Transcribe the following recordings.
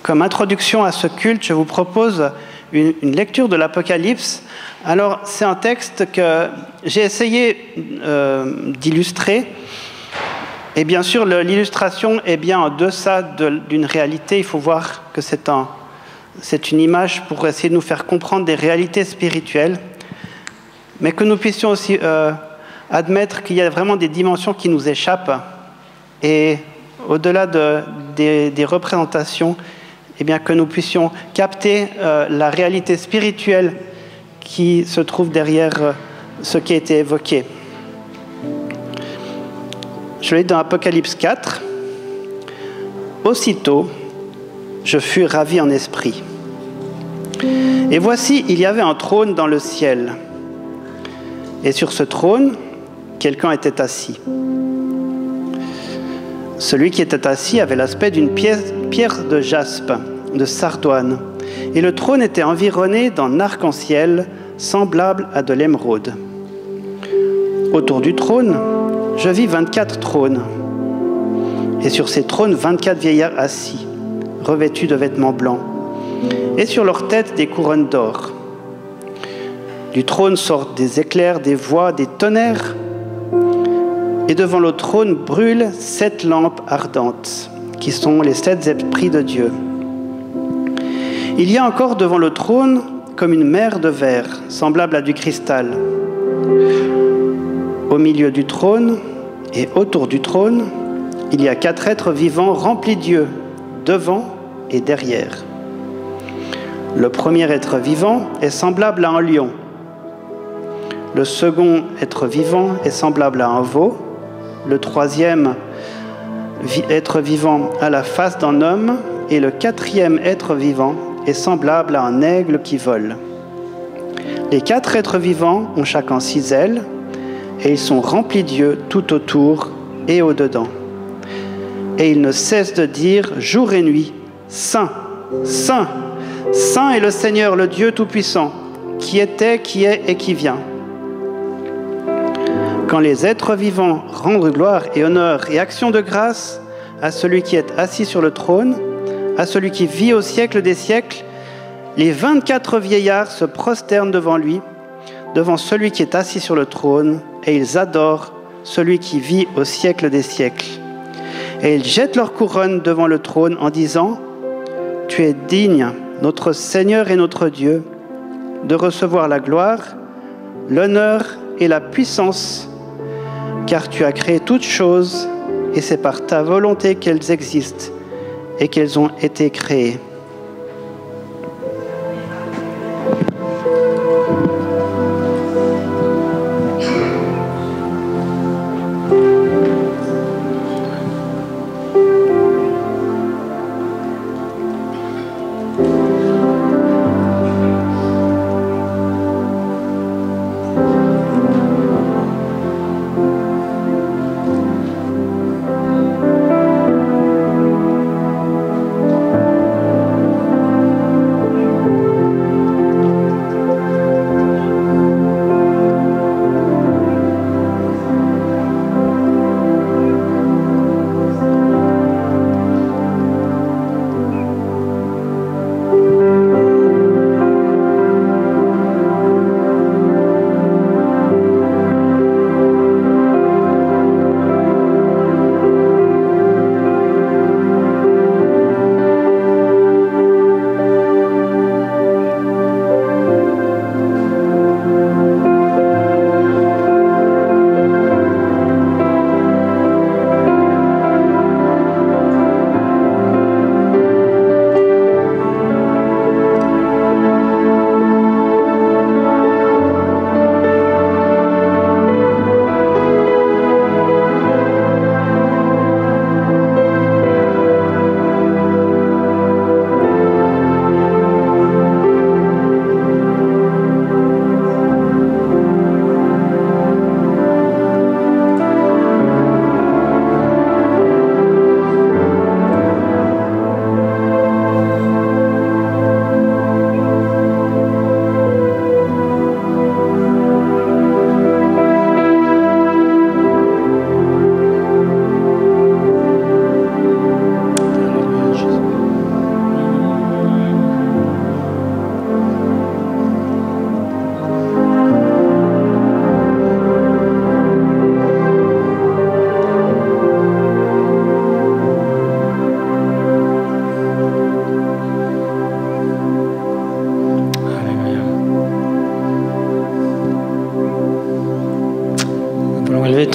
Comme introduction à ce culte, je vous propose une lecture de l'Apocalypse. Alors, c'est un texte que j'ai essayé d'illustrer. Et bien sûr, l'illustration est bien en deçà d'une réalité. Il faut voir que c'est une image pour essayer de nous faire comprendre des réalités spirituelles, mais que nous puissions aussi admettre qu'il y a vraiment des dimensions qui nous échappent. Et au-delà des représentations, eh bien, que nous puissions capter la réalité spirituelle qui se trouve derrière ce qui a été évoqué. Je lis dans Apocalypse 4. « Aussitôt, je fus ravi en esprit. Et voici, il y avait un trône dans le ciel. Et sur ce trône, quelqu'un était assis. Celui qui était assis avait l'aspect d'une pierre de jaspe, de sardoine, et le trône était environné d'un arc-en-ciel semblable à de l'émeraude. Autour du trône, je vis 24 trônes, et sur ces trônes 24 vieillards assis, revêtus de vêtements blancs, et sur leurs têtes des couronnes d'or. Du trône sortent des éclairs, des voix, des tonnerres, et devant le trône brûlent 7 lampes ardentes, qui sont les 7 esprits de Dieu. Il y a encore devant le trône comme une mer de verre, semblable à du cristal. Au milieu du trône et autour du trône, il y a 4 êtres vivants remplis d'yeux, devant et derrière. Le premier être vivant est semblable à un lion. Le second être vivant est semblable à un veau. Le troisième être vivant a la face d'un homme. Et le quatrième être vivant est semblable à un aigle qui vole. Les 4 êtres vivants ont chacun 6 ailes, et ils sont remplis d'yeux tout autour et au-dedans. Et ils ne cessent de dire jour et nuit, Saint, Saint, Saint est le Seigneur, le Dieu Tout-Puissant, qui était, qui est et qui vient. Quand les êtres vivants rendent gloire et honneur et action de grâce à celui qui est assis sur le trône, à celui qui vit au siècle des siècles, les 24 vieillards se prosternent devant lui, devant celui qui est assis sur le trône, et ils adorent celui qui vit au siècle des siècles. Et ils jettent leur couronne devant le trône en disant « Tu es digne, notre Seigneur et notre Dieu, de recevoir la gloire, l'honneur et la puissance, car tu as créé toutes choses, et c'est par ta volonté qu'elles existent et qu'elles ont été créées. »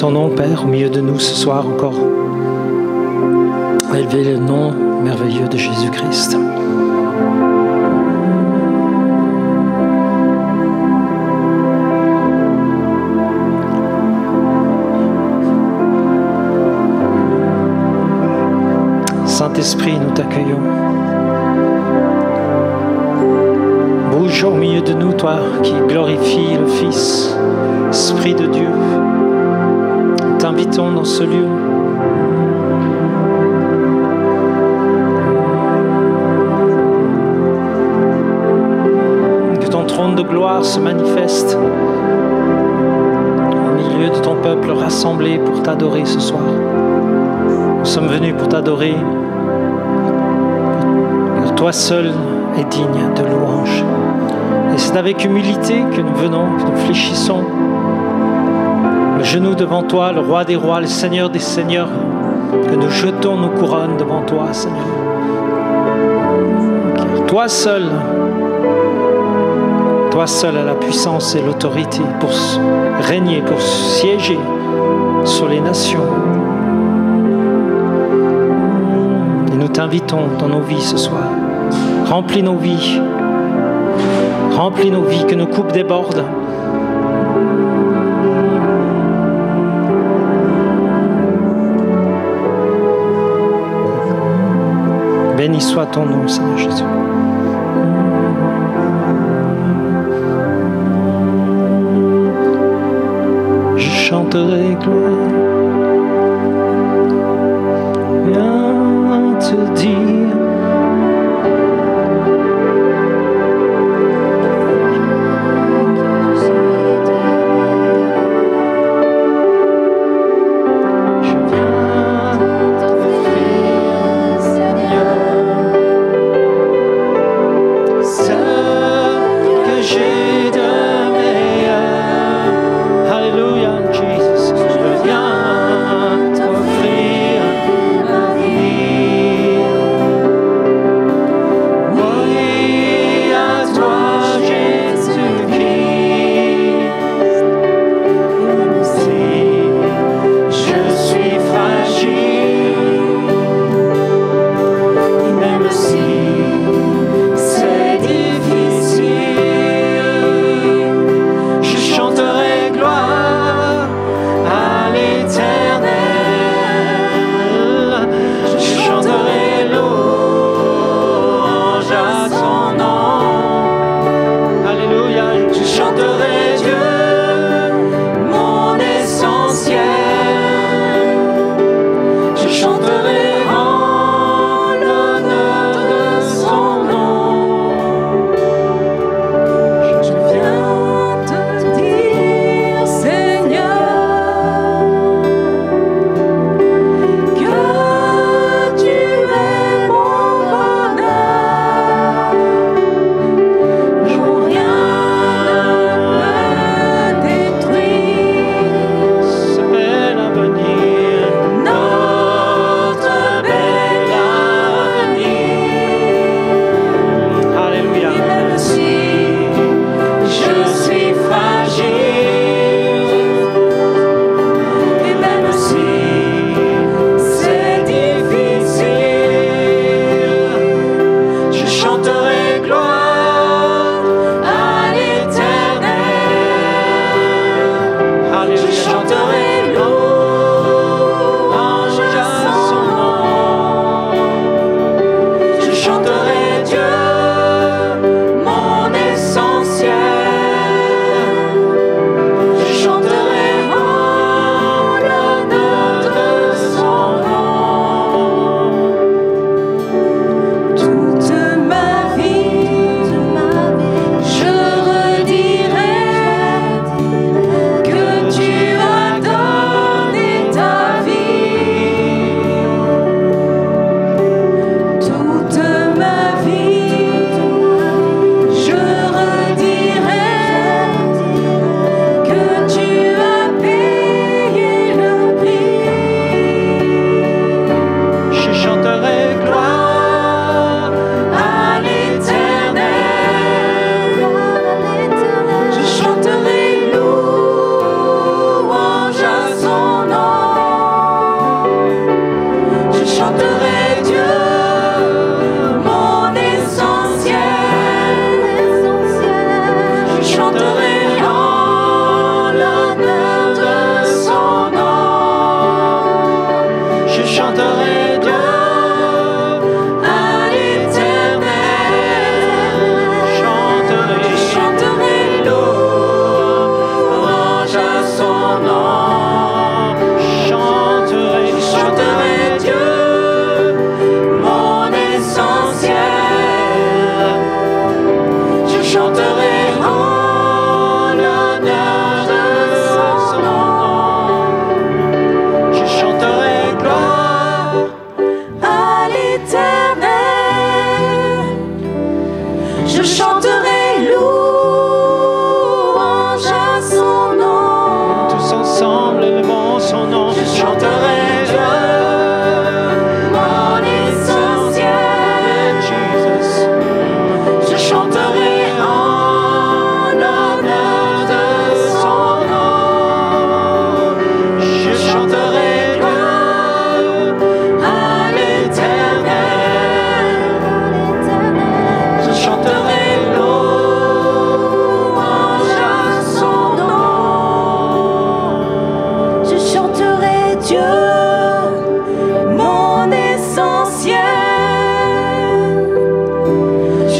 ton nom, Père, au milieu de nous ce soir encore. Élever le nom merveilleux de Jésus-Christ. Saint-Esprit, nous t'accueillons. Bouge au milieu de nous, toi qui glorifies le Fils, Esprit de Dieu. Nous t'invitons dans ce lieu. Que ton trône de gloire se manifeste au milieu de ton peuple rassemblé pour t'adorer ce soir. Nous sommes venus pour t'adorer. Toi seul est digne de louange. Et c'est avec humilité que nous venons, que nous fléchissons le genou devant toi, le roi des rois, le Seigneur des seigneurs, que nous jetons nos couronnes devant toi, Seigneur. Car toi seul a la puissance et l'autorité pour régner, pour siéger sur les nations. Et nous t'invitons dans nos vies ce soir. Remplis nos vies. Remplis nos vies, que nos coupes débordent. Béni soit ton nom, Seigneur Jésus. Je chanterai gloire. Viens te dire.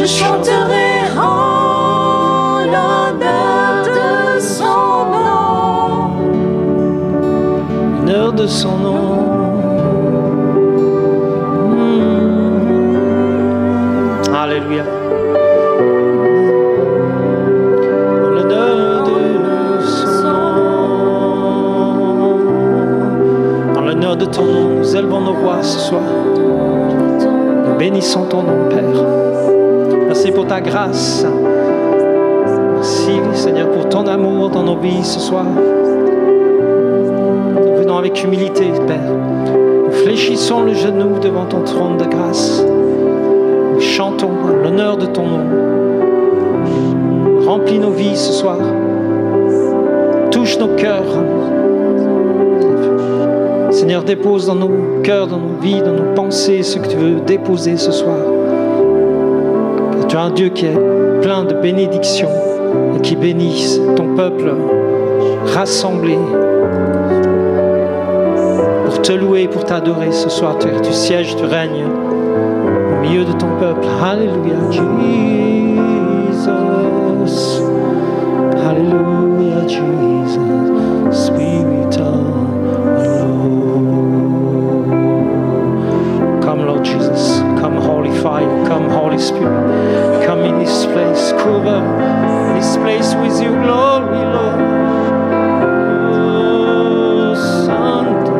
chanterai en l'honneur de son nom. L'honneur de son nom. Alléluia. L'honneur de son nom. En l'honneur de ton nom, nous élevons nos voix ce soir. Nous bénissons ton nom, Père. Merci pour ta grâce. Merci, Seigneur, pour ton amour dans nos vies ce soir. Nous venons avec humilité, Père. Nous fléchissons le genou devant ton trône de grâce. Nous chantons l'honneur de ton nom. Remplis nos vies ce soir. Touche nos cœurs. Seigneur, dépose dans nos cœurs, dans nos vies, dans nos pensées ce que tu veux déposer ce soir. Tu es un Dieu qui est plein de bénédictions et qui bénisse ton peuple rassemblé pour te louer, pour t'adorer ce soir. Tu sièges, tu règnes au milieu de ton peuple. Alléluia, Jesus. Alléluia, Jesus. Spirit of the Lord. Come, Lord Jesus. Come, Holy Fire. Come, Holy Spirit. Come in this place. Cover this place with your glory, Lord. Oh, Santo.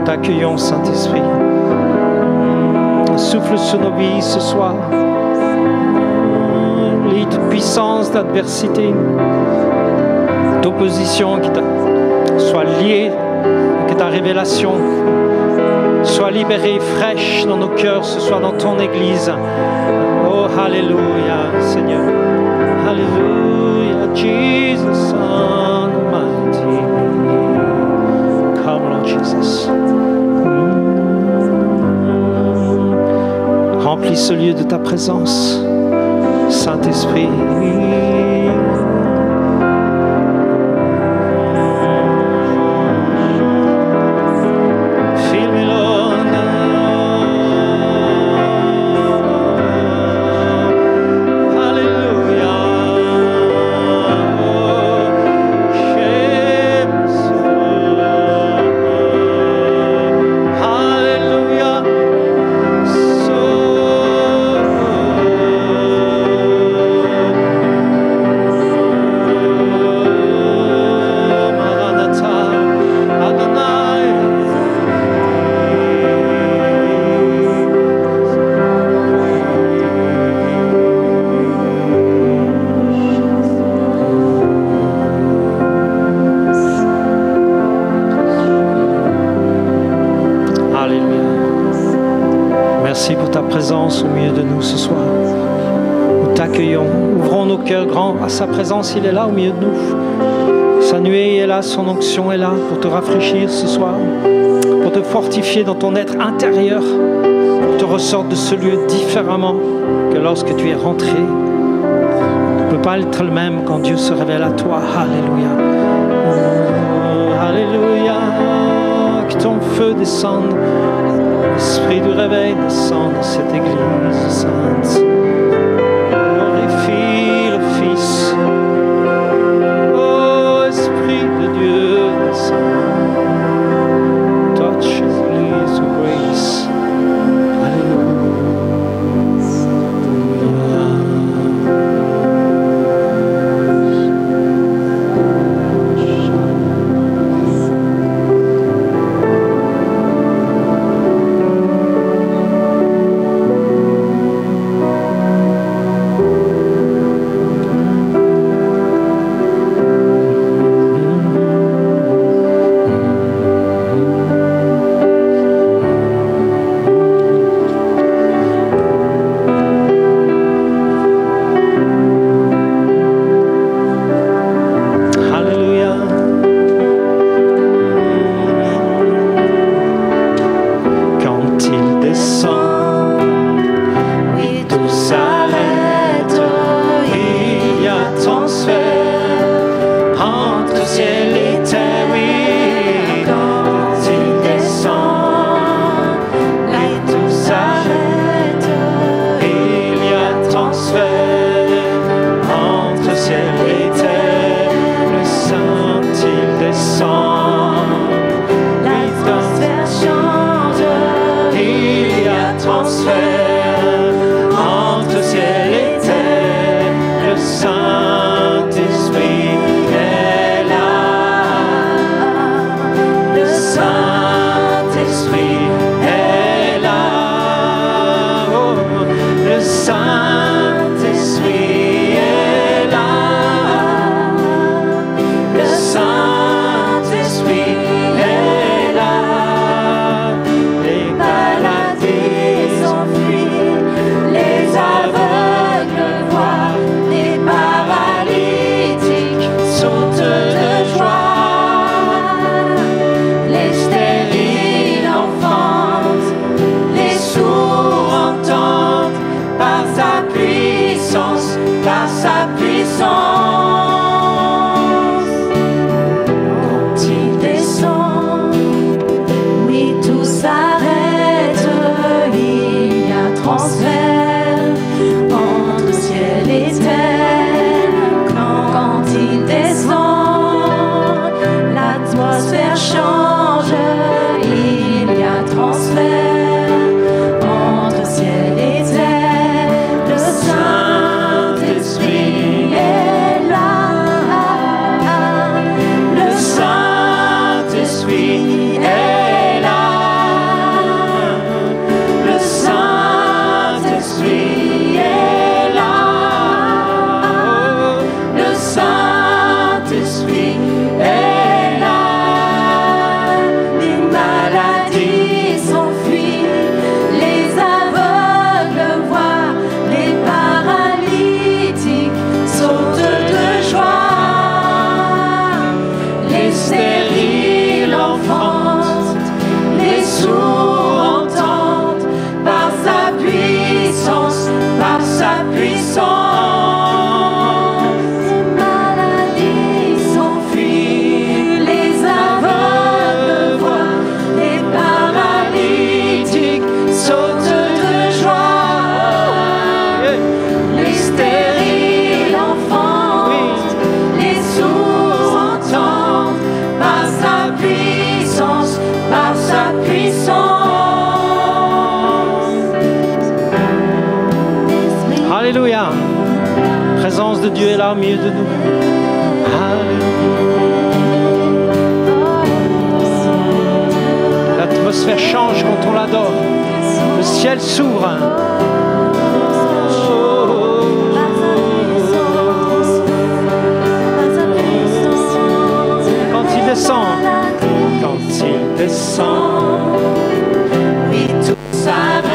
Accueillons Saint-Esprit. Souffle sur nos vies ce soir. Lis toute puissance d'adversité, d'opposition qui soit liée, que ta révélation soit libérée, fraîche dans nos cœurs ce soir, dans ton Église. Oh, Alléluia, Seigneur. Alléluia, Jesus Almighty. Come, Lord Jesus. Remplis ce lieu de ta présence, Saint-Esprit. Au milieu de nous ce soir. Nous t'accueillons, ouvrons nos cœurs grands à sa présence, il est là au milieu de nous. Sa nuée est là, son onction est là pour te rafraîchir ce soir, pour te fortifier dans ton être intérieur, pour te ressortir de ce lieu différemment que lorsque tu es rentré. Tu ne peux pas être le même quand Dieu se révèle à toi. Alléluia. Oh, alléluia. Que ton feu descende. L'esprit du réveil descend dans cette église sainte. Glorifie le Fils. Oh, Esprit de Dieu descend. Touch l'église with grace. de Dieu est là au milieu de nous. Alléluia. L'atmosphère change quand on l'adore. Le ciel s'ouvre. Quand il descend, oui, tout s'arrête.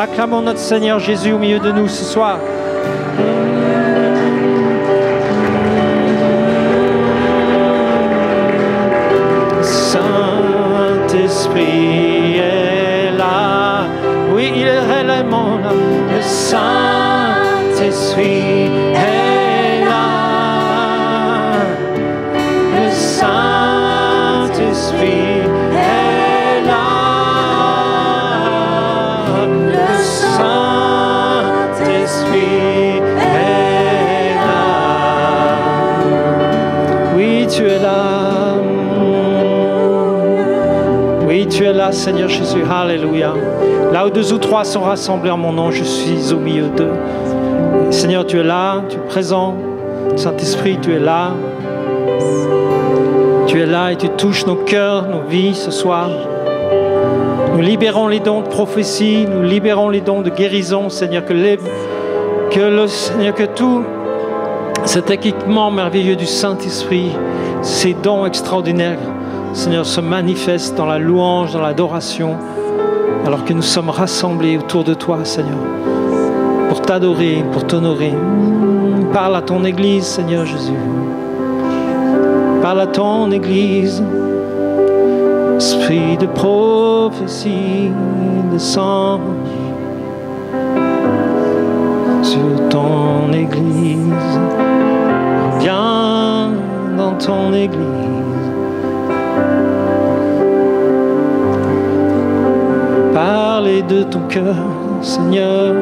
Acclamons notre Seigneur Jésus au milieu de nous ce soir. Saint-Esprit est là. Oui, il est réellement là. Le Saint-Esprit est là. Le Saint-Esprit est là. Le Saint-Esprit est là. Oui, tu es là. Oui, tu es là, Seigneur Jésus. Alléluia. Là où 2 ou 3 sont rassemblés en mon nom, je suis au milieu d'eux. Seigneur, tu es là, tu es présent. Saint-Esprit, tu es là. Tu es là et tu touches nos cœurs, nos vies ce soir. Nous libérons les dons de prophétie, nous libérons les dons de guérison, Seigneur, Seigneur, que tout cet équipement merveilleux du Saint-Esprit, ces dons extraordinaires, Seigneur, se manifestent dans la louange, dans l'adoration, alors que nous sommes rassemblés autour de toi, Seigneur, pour t'adorer, pour t'honorer. Parle à ton Église, Seigneur Jésus. Parle à ton Église. Esprit de prophétie, descend sur ton Église. Viens dans ton Église. Parlez de ton cœur, Seigneur.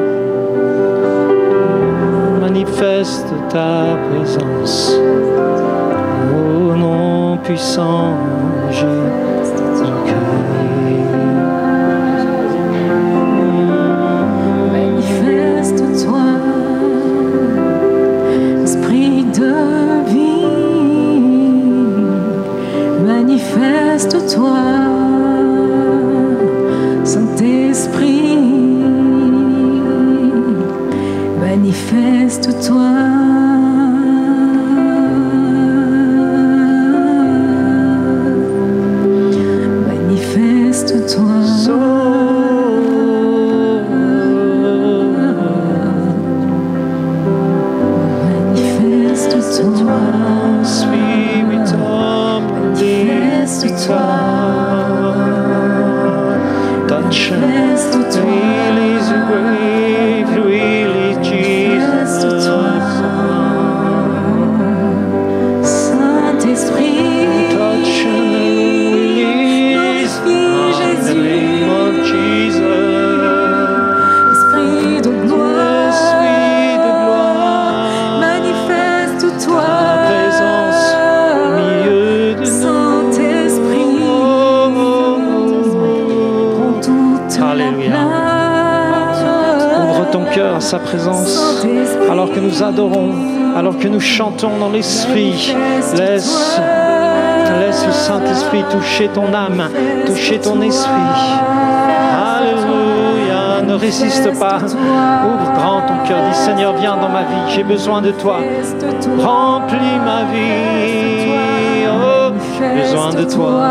Manifeste ta présence. Au nom puissant de Jésus-Christ. Manifeste-toi, Esprit de vie. Manifeste-toi, Saint-Esprit. Manifeste-toi. Esprit de gloire. sa présence. Alors que nous adorons, alors que nous chantons dans l'Esprit, laisse le Saint-Esprit toucher ton âme, toucher ton esprit. Alléluia, ne résiste pas. Ouvre grand ton cœur, dis Seigneur, viens dans ma vie, j'ai besoin de toi. Remplis ma vie, oh, j'ai besoin de toi.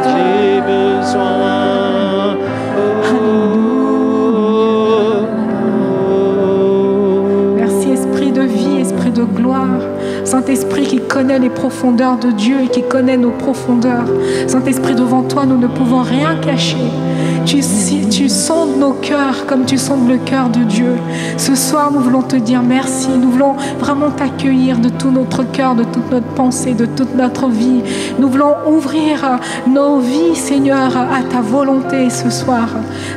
J'ai besoin. Merci Esprit de vie, Esprit de gloire. Saint-Esprit qui connaît les profondeurs de Dieu et qui connaît nos profondeurs. Saint-Esprit, devant toi, nous ne pouvons rien cacher. Tu sondes nos cœurs comme tu sondes le cœur de Dieu. Ce soir, nous voulons te dire merci. Nous voulons vraiment t'accueillir de tout notre cœur, de toute notre pensée, de toute notre vie. Nous voulons ouvrir nos vies, Seigneur, à ta volonté ce soir.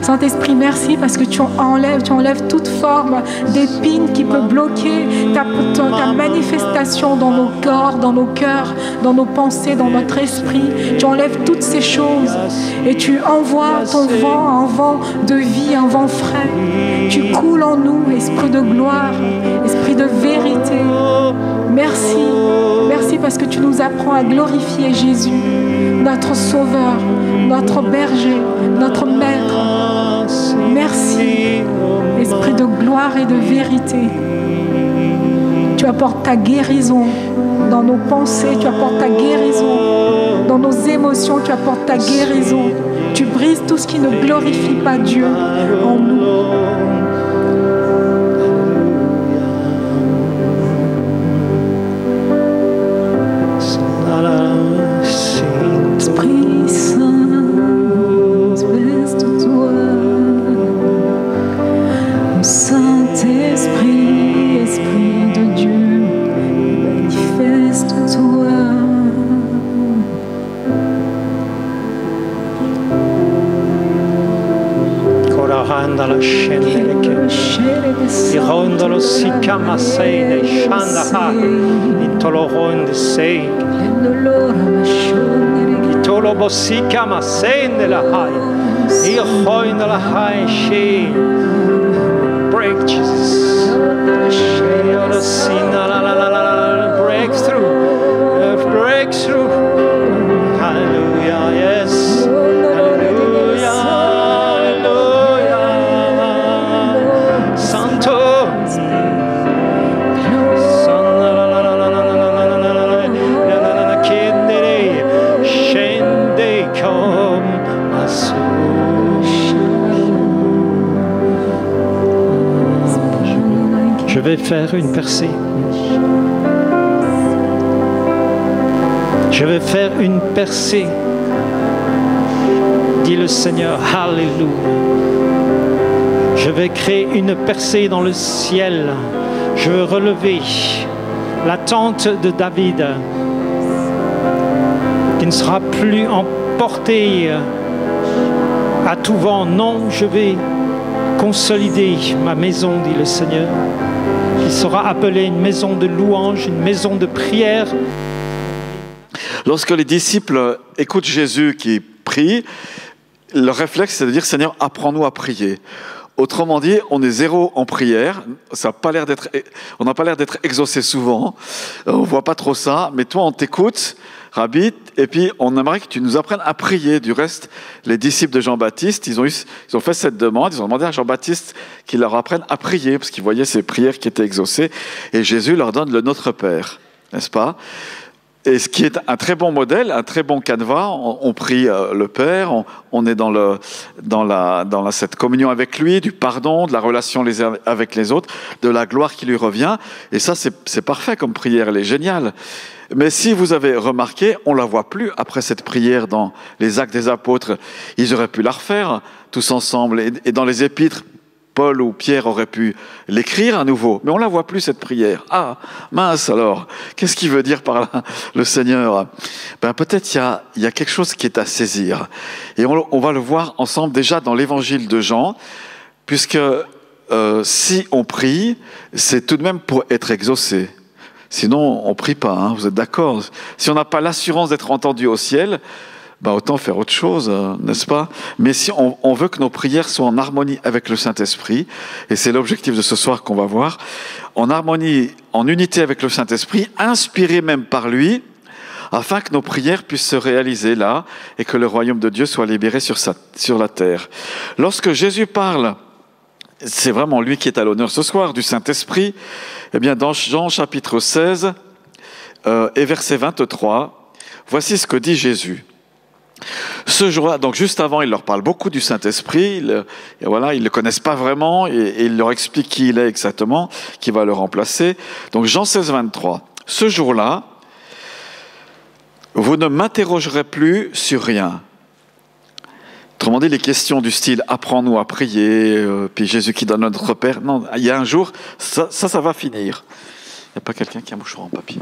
Saint-Esprit, merci parce que tu enlèves toute forme d'épine qui peut bloquer ta manifestation dans nos corps, dans nos cœurs, dans nos pensées, dans notre esprit. Tu enlèves toutes ces choses et tu envoies ton vent, un vent de vie, un vent frais. Tu coules en nous, Esprit de gloire, Esprit de vérité. Merci, merci parce que tu nous apprends à glorifier Jésus, notre Sauveur, notre berger, notre Maître. Merci, Esprit de gloire et de vérité. Tu apportes ta guérison dans nos pensées, tu apportes ta guérison dans nos émotions, tu apportes ta guérison. Tu brises tout ce qui ne glorifie pas Dieu en nous. Esprit Saint, espèce de toi, Saint-Esprit, Esprit de Dieu, manifeste-toi. Andala scendere che i rondolo si chiama sei shanda in toloronde sei i tolobo si chiama sei la hai i hoinda la hai she break Jesus breakthrough hallelujah yes Je vais faire une percée. Je vais faire une percée, dit le Seigneur. Alléluia. Je vais créer une percée dans le ciel. Je veux relever la tente de David, qui ne sera plus emportée à tout vent. Non, je vais consolider ma maison, dit le Seigneur, qui sera appelée une maison de louange, une maison de prière. Lorsque les disciples écoutent Jésus qui prie, le réflexe, c'est de dire « Seigneur, apprends-nous à prier ». Autrement dit, on est zéro en prière. Ça n'a pas l'air d'être, on n'a pas l'air d'être exaucé souvent. On voit pas trop ça. Mais toi, on t'écoute, Rabbi, et puis on aimerait que tu nous apprennes à prier. Du reste, les disciples de Jean-Baptiste, ils ont fait cette demande. Ils ont demandé à Jean-Baptiste qu'il leur apprenne à prier, parce qu'ils voyaient ces prières qui étaient exaucées. Et Jésus leur donne le Notre Père, n'est-ce pas ? Et ce qui est un très bon modèle, un très bon canevas, on prie le Père, on est dans cette communion avec lui, du pardon, de la relation les uns avec les autres, de la gloire qui lui revient. Et ça, c'est parfait comme prière, elle est géniale. Mais si vous avez remarqué, on la voit plus après cette prière dans les Actes des Apôtres. Ils auraient pu la refaire tous ensemble. Et dans les Épîtres, Paul ou Pierre auraient pu l'écrire à nouveau, mais on ne la voit plus cette prière. Ah, mince alors, qu'est-ce qu'il veut dire par là, le Seigneur ? Peut-être il y a quelque chose qui est à saisir. Et on va le voir ensemble déjà dans l'évangile de Jean, puisque si on prie, c'est tout de même pour être exaucé. Sinon, on ne prie pas, hein, vous êtes d'accord ? Si on n'a pas l'assurance d'être entendu au ciel, autant faire autre chose, n'est-ce pas? Mais si on veut que nos prières soient en harmonie avec le Saint-Esprit, et c'est l'objectif de ce soir qu'on va voir, en harmonie, en unité avec le Saint-Esprit, inspirés même par lui, afin que nos prières puissent se réaliser là et que le royaume de Dieu soit libéré sur la terre. Lorsque Jésus parle, c'est vraiment lui qui est à l'honneur ce soir, du Saint-Esprit, eh bien dans Jean chapitre 16 et verset 23, voici ce que dit Jésus. Ce jour-là, donc juste avant, il leur parle beaucoup du Saint-Esprit, et voilà, ils ne le connaissent pas vraiment, et il leur explique qui il est exactement, qui va le remplacer. Donc Jean 16, 23, ce jour-là, vous ne m'interrogerez plus sur rien. Autrement dit, les questions du style « apprends-nous à prier », puis Jésus qui donne notre Père. Non, il y a un jour, ça va finir. Il n'y a pas quelqu'un qui a un mouchoir en papier?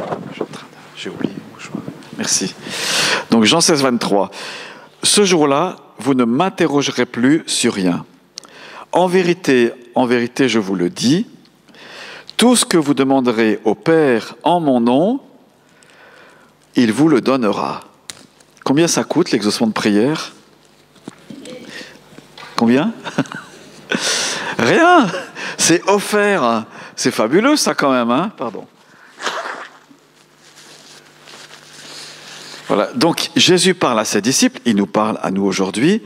J'ai oublié le mouchoir. Merci. Donc Jean 16, 23. Ce jour-là, vous ne m'interrogerez plus sur rien. En vérité, je vous le dis, tout ce que vous demanderez au Père en mon nom, il vous le donnera. Combien ça coûte l'exaucement de prière? Combien? Rien. C'est offert. C'est fabuleux ça quand même, hein? Pardon. Voilà. Donc Jésus parle à ses disciples, il nous parle à nous aujourd'hui.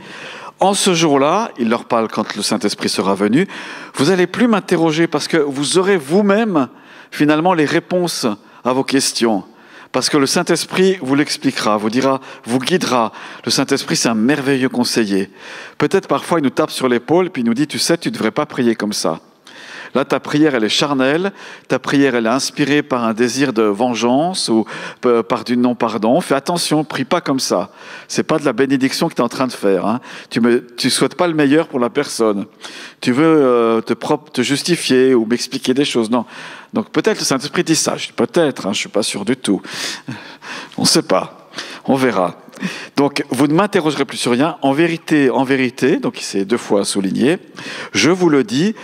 En ce jour-là, il leur parle quand le Saint-Esprit sera venu. Vous n'allez plus m'interroger parce que vous aurez vous-même finalement les réponses à vos questions. Parce que le Saint-Esprit vous l'expliquera, vous dira, vous guidera. Le Saint-Esprit, c'est un merveilleux conseiller. Peut-être parfois, il nous tape sur l'épaule puis il nous dit, tu sais, tu ne devrais pas prier comme ça. Là, ta prière, elle est charnelle, ta prière, elle est inspirée par un désir de vengeance ou par du non-pardon. Fais attention, prie pas comme ça. C'est pas de la bénédiction que tu es en train de faire. Hein. Tu souhaites pas le meilleur pour la personne. Tu veux te justifier ou m'expliquer des choses. Non. Donc peut-être le Saint-Esprit dit ça. Peut-être, hein, je suis pas sûr du tout. On ne sait pas. On verra. Donc, vous ne m'interrogerez plus sur rien. En vérité, donc c'est 2 fois souligné, je vous le dis,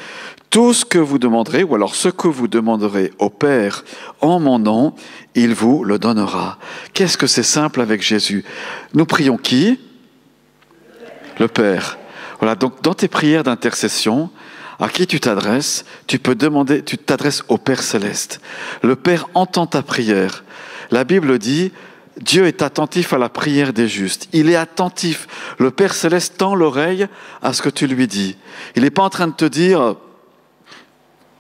tout ce que vous demanderez, ou alors ce que vous demanderez au Père en mon nom, il vous le donnera. Qu'est-ce que c'est simple avec Jésus? Nous prions qui? Le Père. Voilà, donc dans tes prières d'intercession, à qui tu t'adresses? Tu peux demander, tu t'adresses au Père Céleste. Le Père entend ta prière. La Bible dit, Dieu est attentif à la prière des justes. Il est attentif. Le Père Céleste tend l'oreille à ce que tu lui dis. Il n'est pas en train de te dire,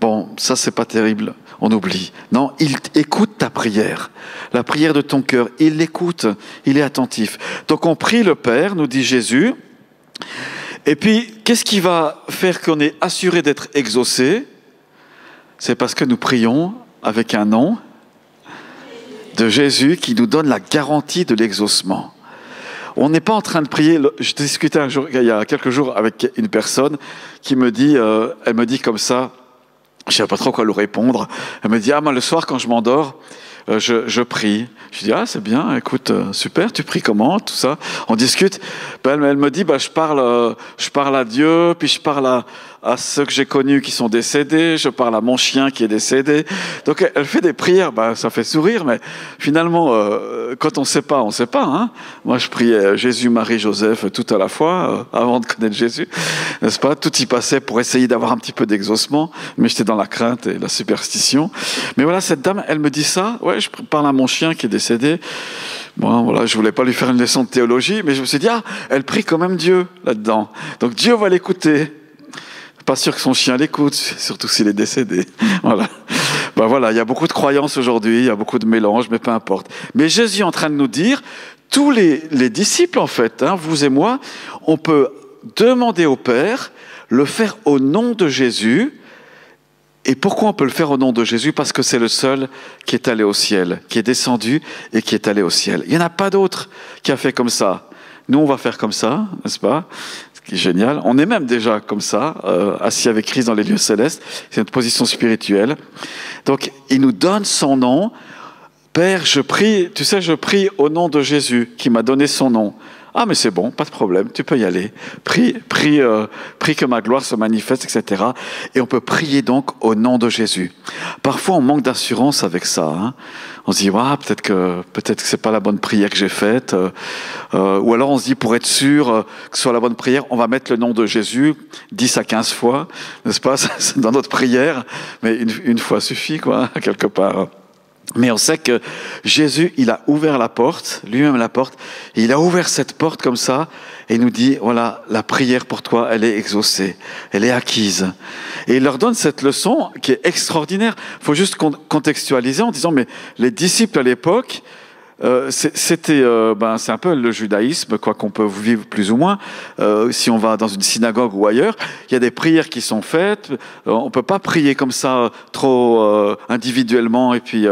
bon, ça c'est pas terrible, on oublie. Non, il écoute ta prière, la prière de ton cœur. Il l'écoute, il est attentif. Donc on prie le Père, nous dit Jésus. Et puis, qu'est-ce qui va faire qu'on est assuré d'être exaucé? C'est parce que nous prions avec un nom de Jésus qui nous donne la garantie de l'exaucement. On n'est pas en train de prier. Je discutais il y a quelques jours avec une personne qui me dit, elle me dit comme ça, je ne sais pas trop quoi lui répondre. Elle me dit, moi le soir quand je m'endors, je prie. Je dis, c'est bien, écoute, super, tu pries comment, tout ça. On discute. Elle me dit, je parle à Dieu, puis je parle à ceux que j'ai connus qui sont décédés, je parle à mon chien qui est décédé. Donc elle fait des prières, ça fait sourire, mais finalement, quand on ne sait pas, on ne sait pas. Hein. Moi, je priais Jésus, Marie, Joseph, tout à la fois, avant de connaître Jésus, n'est-ce pas? Tout y passait pour essayer d'avoir un petit peu d'exaucement, mais j'étais dans la crainte et la superstition. Mais voilà, cette dame, elle me dit ça, ouais, je parle à mon chien qui est décédé. Bon, voilà, je voulais pas lui faire une leçon de théologie, mais je me suis dit, elle prie quand même Dieu là-dedans. Donc Dieu va l'écouter. Pas sûr que son chien l'écoute, surtout s'il est décédé. Voilà. Voilà, il y a beaucoup de croyances aujourd'hui, il y a beaucoup de mélanges, mais peu importe. Mais Jésus est en train de nous dire, tous les disciples en fait, vous et moi, on peut demander au Père, le faire au nom de Jésus. Et pourquoi on peut le faire au nom de Jésus? Parce que c'est le seul qui est allé au ciel, qui est descendu et qui est allé au ciel. Il n'y en a pas d'autre qui a fait comme ça. Nous, on va faire comme ça, n'est-ce pas? Ce qui est génial. On est même déjà comme ça, assis avec Christ dans les lieux célestes. C'est notre position spirituelle. Donc, il nous donne son nom. Père, je prie, tu sais, je prie au nom de Jésus qui m'a donné son nom. Ah, mais c'est bon, pas de problème, tu peux y aller. Prie que ma gloire se manifeste, etc. Et on peut prier donc au nom de Jésus. Parfois, on manque d'assurance avec ça. Hein. On se dit, peut-être que c'est pas la bonne prière que j'ai faite. Ou alors on se dit, pour être sûr que ce soit la bonne prière, on va mettre le nom de Jésus 10 à 15 fois, n'est-ce pas, dans notre prière. Mais une fois suffit, quoi, quelque part. Mais on sait que Jésus, il a ouvert la porte, lui-même la porte, et il a ouvert cette porte comme ça, et il nous dit, voilà, la prière pour toi, elle est exaucée, elle est acquise. Et il leur donne cette leçon qui est extraordinaire. Il faut juste contextualiser en disant, mais les disciples à l'époque, c'est un peu le judaïsme, quoi qu'on peut vivre plus ou moins. Si on va dans une synagogue ou ailleurs, il y a des prières qui sont faites. On peut pas prier comme ça trop individuellement et puis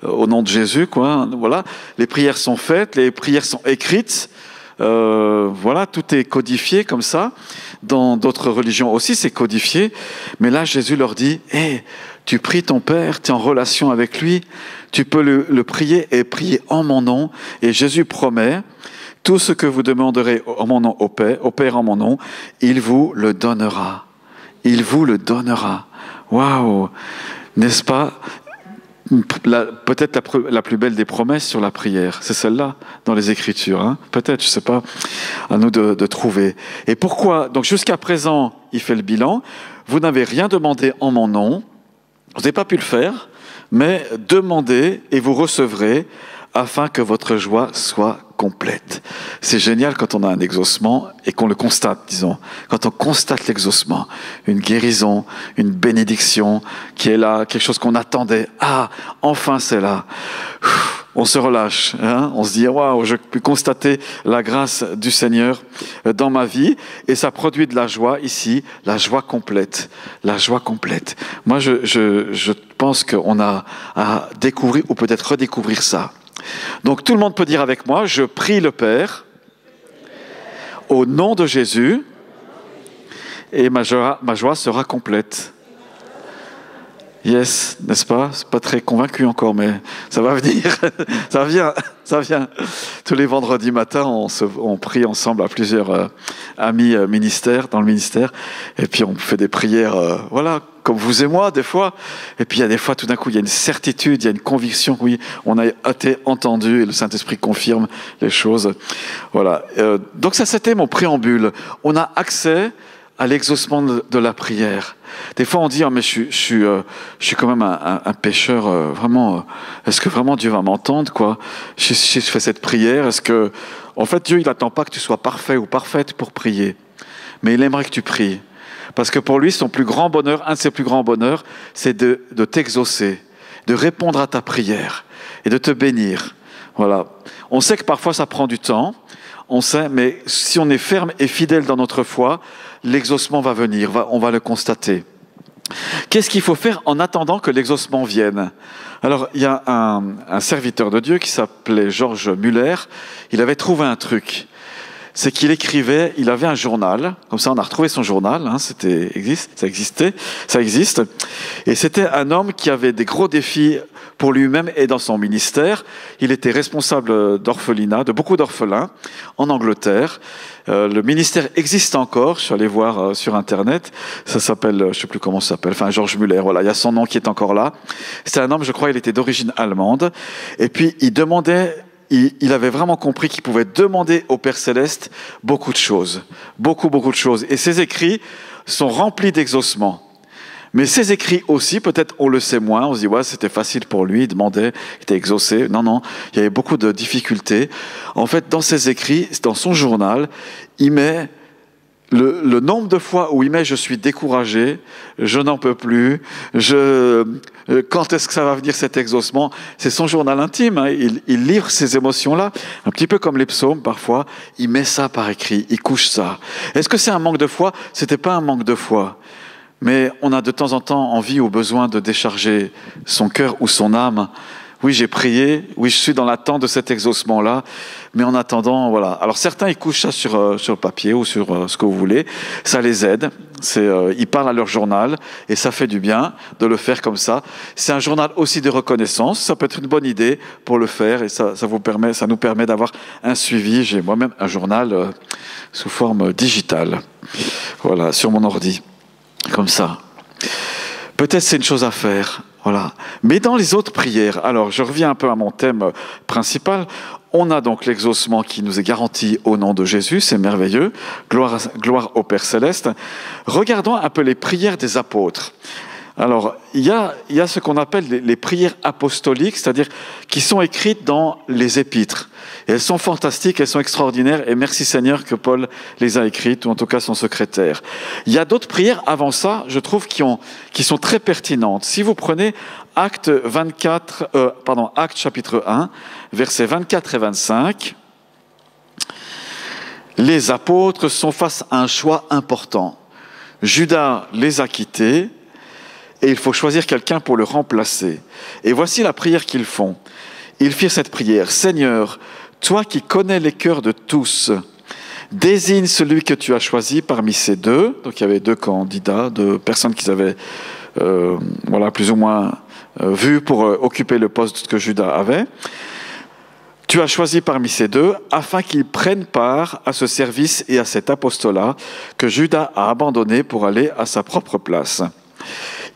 au nom de Jésus, quoi. Voilà, les prières sont faites, les prières sont écrites. Voilà, tout est codifié comme ça. Dans d'autres religions aussi, c'est codifié. Mais là, Jésus leur dit, tu pries ton Père, tu es en relation avec lui, tu peux le prier et prier en mon nom. Et Jésus promet, tout ce que vous demanderez en mon nom au Père en mon nom, il vous le donnera. Il vous le donnera. Waouh! N'est-ce pas? Peut-être la plus belle des promesses sur la prière, c'est celle-là dans les Écritures. Hein, peut-être, je ne sais pas, à nous de trouver. Et pourquoi? Donc jusqu'à présent, il fait le bilan. Vous n'avez rien demandé en mon nom. Vous n'avez pas pu le faire, mais demandez et vous recevrez afin que votre joie soit complète. C'est génial quand on a un exaucement et qu'on le constate, disons. Quand on constate l'exaucement, une guérison, une bénédiction qui est là, quelque chose qu'on attendait. Ah, enfin c'est là. On se relâche, hein? On se dit, waouh, je peux constater la grâce du Seigneur dans ma vie, et ça produit de la joie ici, la joie complète, la joie complète. Moi, je pense qu'on a à découvrir, ou peut-être redécouvrir ça. Donc tout le monde peut dire avec moi, je prie le Père au nom de Jésus, et ma joie sera complète. Yes, n'est-ce pas? C'est pas très convaincu encore, mais ça va venir. Ça vient. Tous les vendredis matins, on prie ensemble à plusieurs amis dans le ministère, et puis on fait des prières, voilà, comme vous et moi, des fois. Et puis il y a des fois, tout d'un coup, il y a une certitude, il y a une conviction, oui, on a été entendu, et le Saint-Esprit confirme les choses. Voilà. Donc ça, c'était mon préambule. On a accès à l'exaucement de la prière. Des fois, on dit, mais je suis quand même un pécheur, vraiment, est-ce que vraiment Dieu va m'entendre, quoi? Si je fais cette prière, est-ce que... En fait, Dieu, il n'attend pas que tu sois parfait ou parfaite pour prier, mais il aimerait que tu pries. Parce que pour lui, son plus grand bonheur, un de ses plus grands bonheurs, c'est de t'exaucer, de répondre à ta prière et de te bénir. Voilà. On sait que parfois, ça prend du temps, on sait, mais si on est ferme et fidèle dans notre foi, l'exaucement va venir, on va le constater. Qu'est-ce qu'il faut faire en attendant que l'exaucement vienne? Alors, il y a un serviteur de Dieu qui s'appelait George Muller. Il avait trouvé un truc. C'est qu'il écrivait, il avait un journal, comme ça on a retrouvé son journal, hein, ça existe. Et c'était un homme qui avait des gros défis pour lui-même et dans son ministère. Il était responsable d'orphelinat, de beaucoup d'orphelins en Angleterre. Le ministère existe encore, je suis allé voir sur Internet, ça s'appelle, je ne sais plus comment ça s'appelle, enfin George Muller, voilà, il y a son nom qui est encore là. C'était un homme, je crois, il était d'origine allemande, et puis il demandait... Il avait vraiment compris qu'il pouvait demander au Père Céleste beaucoup de choses. Beaucoup de choses. Et ses écrits sont remplis d'exaucement. Mais ses écrits aussi, peut-être on le sait moins, on se dit, ouais, c'était facile pour lui, il demandait, il était exaucé. Non, il y avait beaucoup de difficultés. En fait, dans ses écrits, dans son journal, il met le nombre de fois où il met « je suis découragé, je n'en peux plus, quand est-ce que ça va venir cet exaucement ?» C'est son journal intime, hein. Il livre ces émotions-là, un petit peu comme les psaumes parfois, il met ça par écrit, il couche ça. Est-ce que c'est un manque de foi? C'était pas un manque de foi. Mais on a de temps en temps envie ou besoin de décharger son cœur ou son âme. Oui, j'ai prié, oui, je suis dans l'attente de cet exaucement-là, mais en attendant, voilà. Alors certains, ils couchent ça sur le papier ou sur ce que vous voulez, ça les aide, Ils parlent à leur journal et ça fait du bien de le faire comme ça. C'est un journal aussi de reconnaissance. Ça peut être une bonne idée pour le faire et ça nous permet d'avoir un suivi. J'ai moi-même un journal sous forme digitale, voilà, sur mon ordi, comme ça. Peut-être c'est une chose à faire, voilà. Mais dans les autres prières, alors je reviens un peu à mon thème principal. On a donc l'exaucement qui nous est garanti au nom de Jésus, c'est merveilleux. Gloire au Père Céleste. Regardons un peu les prières des apôtres. Alors, il y a ce qu'on appelle les prières apostoliques, c'est-à-dire qui sont écrites dans les épîtres. Et elles sont fantastiques, elles sont extraordinaires, et merci Seigneur que Paul les a écrites, ou en tout cas son secrétaire. Il y a d'autres prières avant ça, je trouve, qui sont très pertinentes. Si vous prenez Actes chapitre 1, versets 24 et 25, les apôtres sont face à un choix important. Judas les a quittés, et il faut choisir quelqu'un pour le remplacer. Et voici la prière qu'ils font. Ils firent cette prière. « Seigneur, toi qui connais les cœurs de tous, désigne celui que tu as choisi parmi ces deux. » Donc il y avait deux candidats, deux personnes qu'ils avaient plus ou moins vues pour occuper le poste que Judas avait. « Tu as choisi parmi ces deux, afin qu'ils prennent part à ce service et à cet apostolat que Judas a abandonné pour aller à sa propre place. »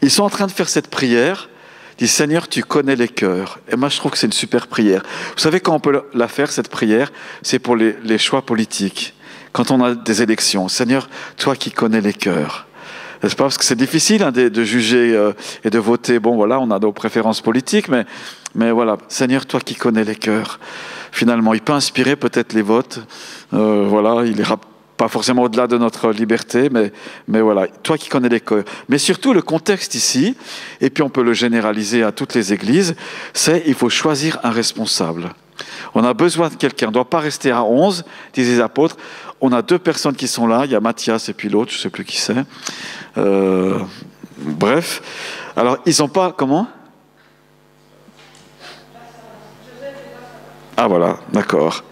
Ils sont en train de faire cette prière, disent « Seigneur, tu connais les cœurs ». Et moi, je trouve que c'est une super prière. Vous savez quand on peut la faire, cette prière, c'est pour les choix politiques. Quand on a des élections, « Seigneur, toi qui connais les cœurs ». N'est-ce pas? Parce que c'est difficile de juger et de voter. Bon, voilà, on a nos préférences politiques, mais voilà, Seigneur, toi qui connais les cœurs. Finalement, il peut inspirer peut-être les votes. Voilà, il ira pas forcément au-delà de notre liberté, mais voilà, toi qui connais les cœurs. Mais surtout, le contexte ici, et puis on peut le généraliser à toutes les églises, c'est il faut choisir un responsable. On a besoin de quelqu'un, on ne doit pas rester à 11, disent les apôtres. On a deux personnes qui sont là, il y a Matthias et puis l'autre, je ne sais plus qui c'est. Bref, alors ils n'ont pas, comment? Ah voilà, d'accord,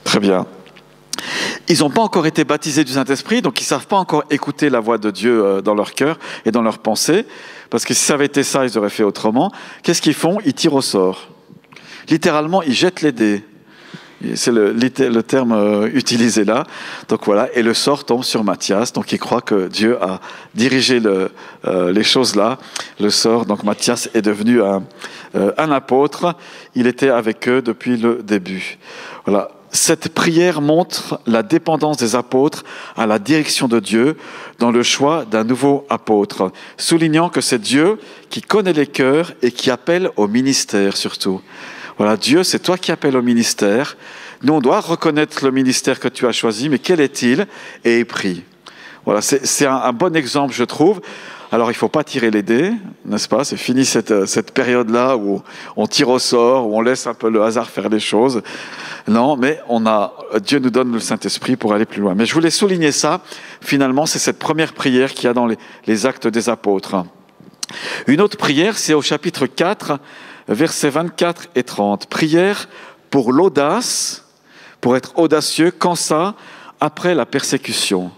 très bien. Ils n'ont pas encore été baptisés du Saint-Esprit, donc ils ne savent pas encore écouter la voix de Dieu dans leur cœur et dans leurs pensées, parce que si ça avait été ça, ils auraient fait autrement. Qu'est-ce qu'ils font? Ils tirent au sort. Littéralement, ils jettent les dés. C'est le terme utilisé là. Donc voilà, et le sort tombe sur Matthias, donc il croit que Dieu a dirigé les choses là. Le sort, donc Matthias est devenu un apôtre. Il était avec eux depuis le début. Voilà. Cette prière montre la dépendance des apôtres à la direction de Dieu dans le choix d'un nouveau apôtre, soulignant que c'est Dieu qui connaît les cœurs et qui appelle au ministère surtout. Voilà, Dieu, c'est toi qui appelles au ministère. Nous, on doit reconnaître le ministère que tu as choisi, mais quel est-il? Et est pris. Voilà, c'est un bon exemple, je trouve. Alors, il ne faut pas tirer les dés, n'est-ce pas? C'est fini cette période-là où on tire au sort, où on laisse un peu le hasard faire les choses. Non, mais Dieu nous donne le Saint-Esprit pour aller plus loin. Mais je voulais souligner ça. Finalement, c'est cette première prière qu'il y a dans les Actes des Apôtres. Une autre prière, c'est au chapitre 4, versets 24 et 30. Prière pour l'audace, pour être audacieux, quand ça? Après la persécution.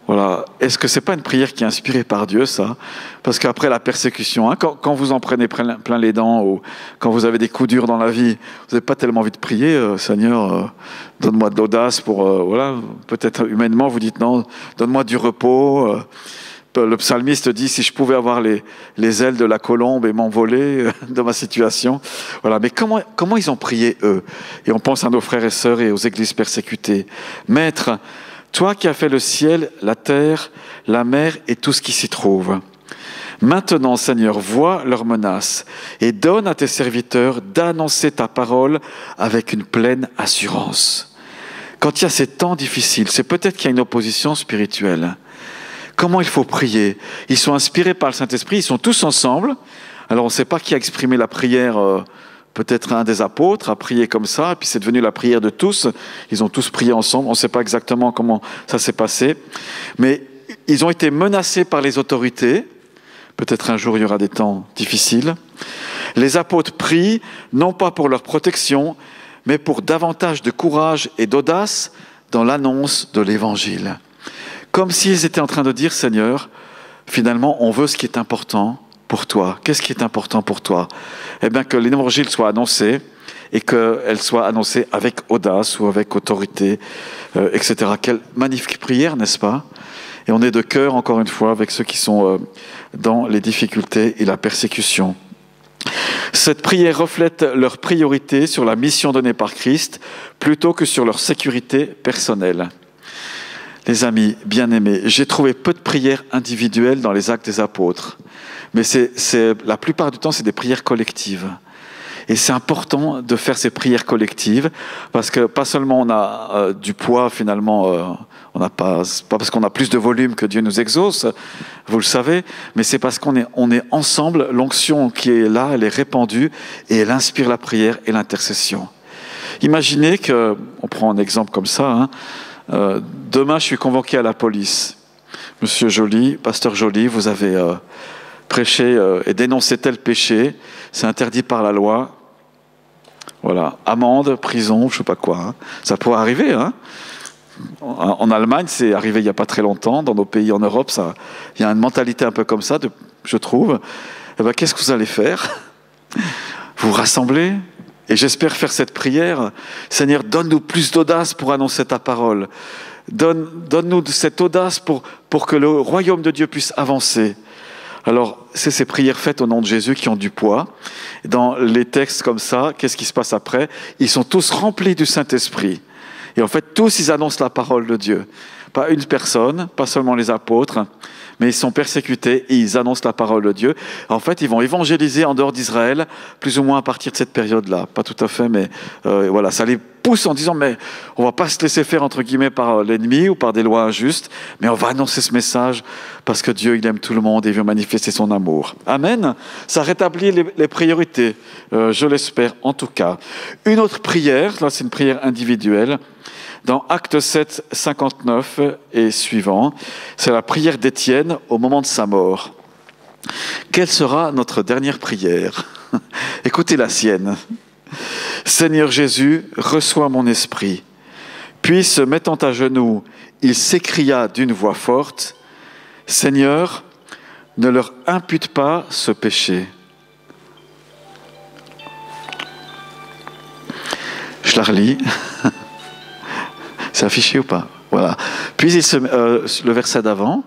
Voilà. Est-ce que ce n'est pas une prière qui est inspirée par Dieu, ça? Parce qu'après la persécution, hein, quand vous en prenez plein les dents, ou quand vous avez des coups durs dans la vie, vous n'avez pas tellement envie de prier, Seigneur, donne-moi de l'audace pour... voilà. Peut-être humainement, vous dites non, donne-moi du repos. Le psalmiste dit, si je pouvais avoir les ailes de la colombe et m'envoler de ma situation. Voilà. Mais comment ils ont prié, eux? Et on pense à nos frères et sœurs et aux églises persécutées. Maître, toi qui as fait le ciel, la terre, la mer et tout ce qui s'y trouve. Maintenant, Seigneur, vois leurs menaces et donne à tes serviteurs d'annoncer ta parole avec une pleine assurance. Quand il y a ces temps difficiles, c'est peut-être qu'il y a une opposition spirituelle. Comment il faut prier? Ils sont inspirés par le Saint-Esprit, ils sont tous ensemble. Alors on ne sait pas qui a exprimé la prière, peut-être un des apôtres a prié comme ça, et puis c'est devenu la prière de tous. Ils ont tous prié ensemble, on ne sait pas exactement comment ça s'est passé. Mais ils ont été menacés par les autorités. Peut-être un jour il y aura des temps difficiles. Les apôtres prient, non pas pour leur protection, mais pour davantage de courage et d'audace dans l'annonce de l'Évangile. Comme s'ils étaient en train de dire, Seigneur, finalement, on veut ce qui est important pour toi. Qu'est-ce qui est important pour toi? Eh bien, que l'évangile soit annoncé et qu'elle soit annoncée avec audace ou avec autorité, etc. Quelle magnifique prière, n'est-ce pas? Et on est de cœur, encore une fois, avec ceux qui sont dans les difficultés et la persécution. Cette prière reflète leur priorité sur la mission donnée par Christ plutôt que sur leur sécurité personnelle. Les amis bien-aimés, j'ai trouvé peu de prières individuelles dans les Actes des Apôtres, mais la plupart du temps, c'est des prières collectives. Et c'est important de faire ces prières collectives parce que pas seulement on a du poids finalement, c'est pas parce qu'on a plus de volume que Dieu nous exauce, vous le savez, mais c'est parce qu'on est ensemble, l'onction qui est là, elle est répandue et elle inspire la prière et l'intercession. Imaginez on prend un exemple comme ça, demain je suis convoqué à la police. Monsieur Joly, pasteur Joly, vous avez prêché et dénoncé tel péché, c'est interdit par la loi. Voilà, amende, prison, je sais pas quoi. Ça pourrait arriver. En Allemagne, c'est arrivé il n'y a pas très longtemps. Dans nos pays en Europe, il y a une mentalité un peu comme ça, je trouve. Eh ben, qu'est-ce que vous allez faire? Vous vous rassemblez? Et j'espère faire cette prière. Seigneur, donne-nous plus d'audace pour annoncer ta parole. Donne-nous cette audace pour que le royaume de Dieu puisse avancer. Alors, c'est ces prières faites au nom de Jésus qui ont du poids. Dans les textes comme ça, qu'est-ce qui se passe après? Ils sont tous remplis du Saint-Esprit. Et en fait, tous, ils annoncent la parole de Dieu. Pas une personne, pas seulement les apôtres, mais ils sont persécutés et ils annoncent la parole de Dieu. En fait, ils vont évangéliser en dehors d'Israël, plus ou moins à partir de cette période-là. Pas tout à fait, mais voilà, ça les pousse en disant, mais on va pas se laisser faire, entre guillemets, par l'ennemi ou par des lois injustes, mais on va annoncer ce message parce que Dieu, il aime tout le monde et veut manifester son amour. Amen. Ça rétablit les priorités, je l'espère en tout cas. Une autre prière, là c'est une prière individuelle, dans Actes 7, 59 et suivant, c'est la prière d'Étienne au moment de sa mort. Quelle sera notre dernière prière? Écoutez la sienne. Seigneur Jésus, reçois mon esprit. Puis, se mettant à genoux, il s'écria d'une voix forte, Seigneur, ne leur impute pas ce péché. Je la relis. C'est affiché ou pas? Voilà. Puis le verset d'avant,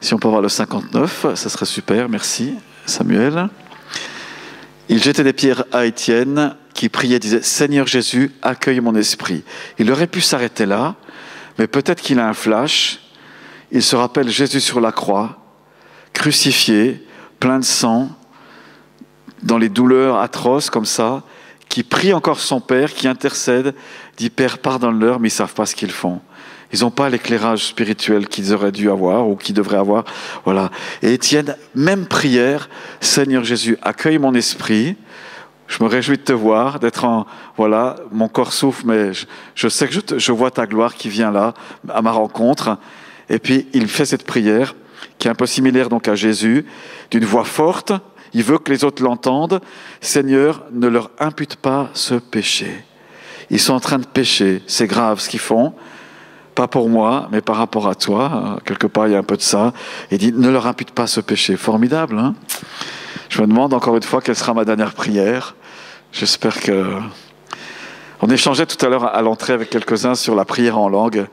si on peut avoir le 59, ça serait super, merci Samuel. Il jetait des pierres à Étienne qui priait, disait « Seigneur Jésus, accueille mon esprit ». Il aurait pu s'arrêter là, mais peut-être qu'il a un flash. Il se rappelle Jésus sur la croix, crucifié, plein de sang, dans les douleurs atroces comme ça, qui prie encore son Père, qui intercède, dit « Père, pardonne-leur, mais ils ne savent pas ce qu'ils font. Ils n'ont pas l'éclairage spirituel qu'ils auraient dû avoir ou qu'ils devraient avoir. » Voilà. Et Étienne, même prière, « Seigneur Jésus, accueille mon esprit. Je me réjouis de te voir, d'être en... Voilà, mon corps souffre, mais je sais que je vois ta gloire qui vient là, à ma rencontre. » Et puis, il fait cette prière, qui est un peu similaire donc à Jésus, d'une voix forte. Il veut que les autres l'entendent. « Seigneur, ne leur impute pas ce péché. » Ils sont en train de pécher. C'est grave ce qu'ils font. Pas pour moi, mais par rapport à toi. Quelque part, il y a un peu de ça. Il dit « Ne leur impute pas ce péché. » Formidable, hein? Je me demande encore une fois quelle sera ma dernière prière. J'espère que... On échangeait tout à l'heure à l'entrée avec quelques-uns sur la prière en langue.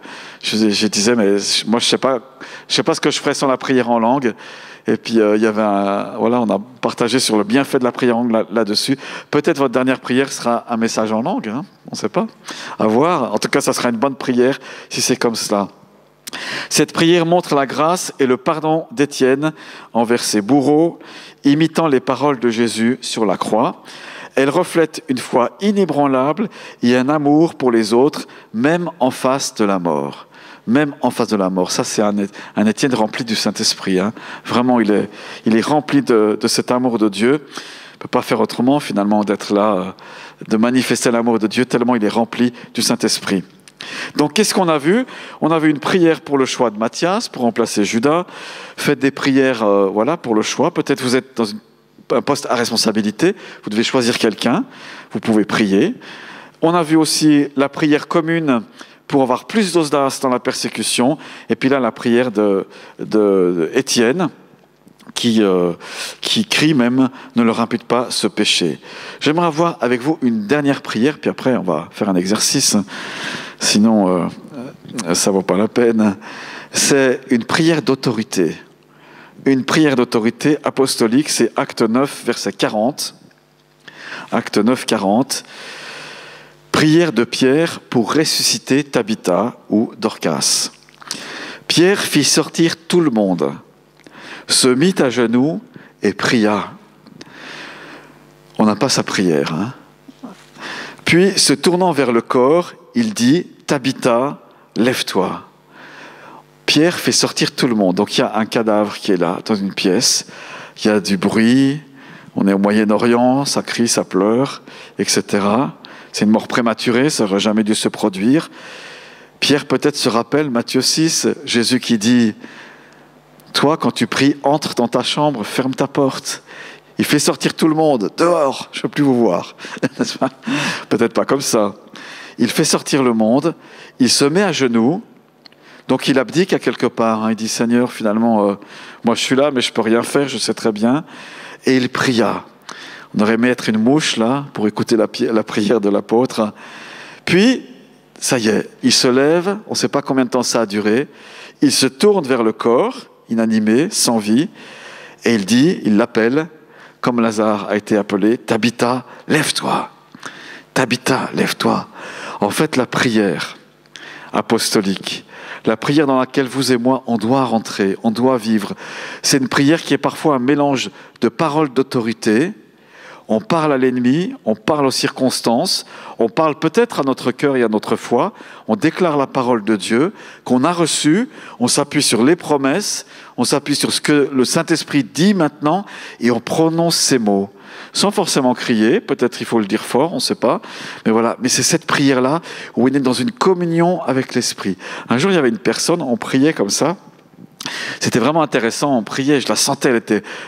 Je disais, mais moi, je sais pas ce que je ferais sans la prière en langue. Et puis, il y avait on a partagé sur le bienfait de la prière en langue là-dessus. Peut-être votre dernière prière sera un message en langue, hein, on ne sait pas. À voir. En tout cas, ça sera une bonne prière si c'est comme cela. Cette prière montre la grâce et le pardon d'Étienne envers ses bourreaux, imitant les paroles de Jésus sur la croix. Elle reflète une foi inébranlable et un amour pour les autres, même en face de la mort. Même en face de la mort. Ça, c'est un Étienne rempli du Saint-Esprit. Hein. Vraiment, il est rempli de cet amour de Dieu. Il ne peut pas faire autrement, finalement, d'être là, de manifester l'amour de Dieu, tellement il est rempli du Saint-Esprit. Donc, qu'est-ce qu'on a vu? On a vu une prière pour le choix de Matthias, pour remplacer Judas. Faites des prières pour le choix. Peut-être vous êtes dans un poste à responsabilité. Vous devez choisir quelqu'un. Vous pouvez prier. On a vu aussi la prière commune pour avoir plus d'audace dans la persécution. Et puis là, la prière de Étienne, qui crie même « Ne leur impute pas ce péché ». J'aimerais avoir avec vous une dernière prière, puis après on va faire un exercice, sinon ça ne vaut pas la peine. C'est une prière d'autorité. Une prière d'autorité apostolique, c'est Acte 9, verset 40. Acte 9, 40. Prière de Pierre pour ressusciter Tabitha ou Dorcas. Pierre fit sortir tout le monde, se mit à genoux et pria. On n'a pas sa prière. Hein? Puis, se tournant vers le corps, il dit « Tabitha, lève-toi ». Pierre fait sortir tout le monde. Donc il y a un cadavre qui est là, dans une pièce. Il y a du bruit. On est au Moyen-Orient, ça crie, ça pleure, etc. C'est une mort prématurée, ça n'aurait jamais dû se produire. Pierre peut-être se rappelle, Matthieu 6, Jésus qui dit « Toi, quand tu pries, entre dans ta chambre, ferme ta porte. » Il fait sortir tout le monde, dehors, je ne veux plus vous voir. Peut-être pas comme ça. Il fait sortir le monde, il se met à genoux, donc il abdique à quelque part. Hein. Il dit « Seigneur, finalement, moi je suis là, mais je ne peux rien faire, je sais très bien. » Et il pria. On aurait aimé être une mouche, là, pour écouter la prière de l'apôtre. Puis, ça y est, il se lève, on ne sait pas combien de temps ça a duré, il se tourne vers le corps, inanimé, sans vie, et il dit, il l'appelle, comme Lazare a été appelé, « Tabitha, lève-toi ! Tabitha, lève-toi !» En fait, la prière apostolique, la prière dans laquelle vous et moi, on doit rentrer, on doit vivre, c'est une prière qui est parfois un mélange de paroles d'autorité. On parle à l'ennemi, on parle aux circonstances, on parle peut-être à notre cœur et à notre foi, on déclare la parole de Dieu qu'on a reçue, on s'appuie sur les promesses, on s'appuie sur ce que le Saint-Esprit dit maintenant et on prononce ces mots. Sans forcément crier, peut-être il faut le dire fort, on ne sait pas, mais voilà. Mais c'est cette prière-là où on est dans une communion avec l'Esprit. Un jour, il y avait une personne, on priait comme ça, c'était vraiment intéressant, on priait, je la sentais,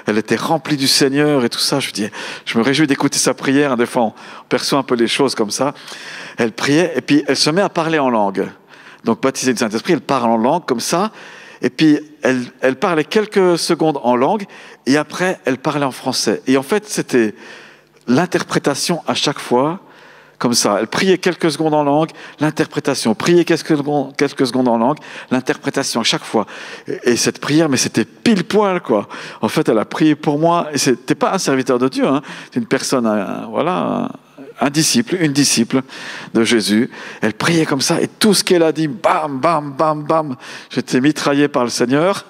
elle était remplie du Seigneur et tout ça. Je me réjouis d'écouter sa prière, des fois on perçoit un peu les choses comme ça. Elle priait et puis elle se met à parler en langue. Donc baptisée du Saint-Esprit, elle parle en langue comme ça, et puis elle parlait quelques secondes en langue, et après elle parlait en français. Et en fait c'était l'interprétation à chaque fois, comme ça, elle priait quelques secondes en langue, l'interprétation, priait quelques secondes en langue, l'interprétation à chaque fois. Et cette prière, mais c'était pile poil, quoi. En fait, elle a prié pour moi, et c'était pas un serviteur de Dieu, hein. C'est une personne, un disciple, une disciple de Jésus. Elle priait comme ça, et tout ce qu'elle a dit, bam, bam, bam, bam, j'étais mitraillé par le Seigneur.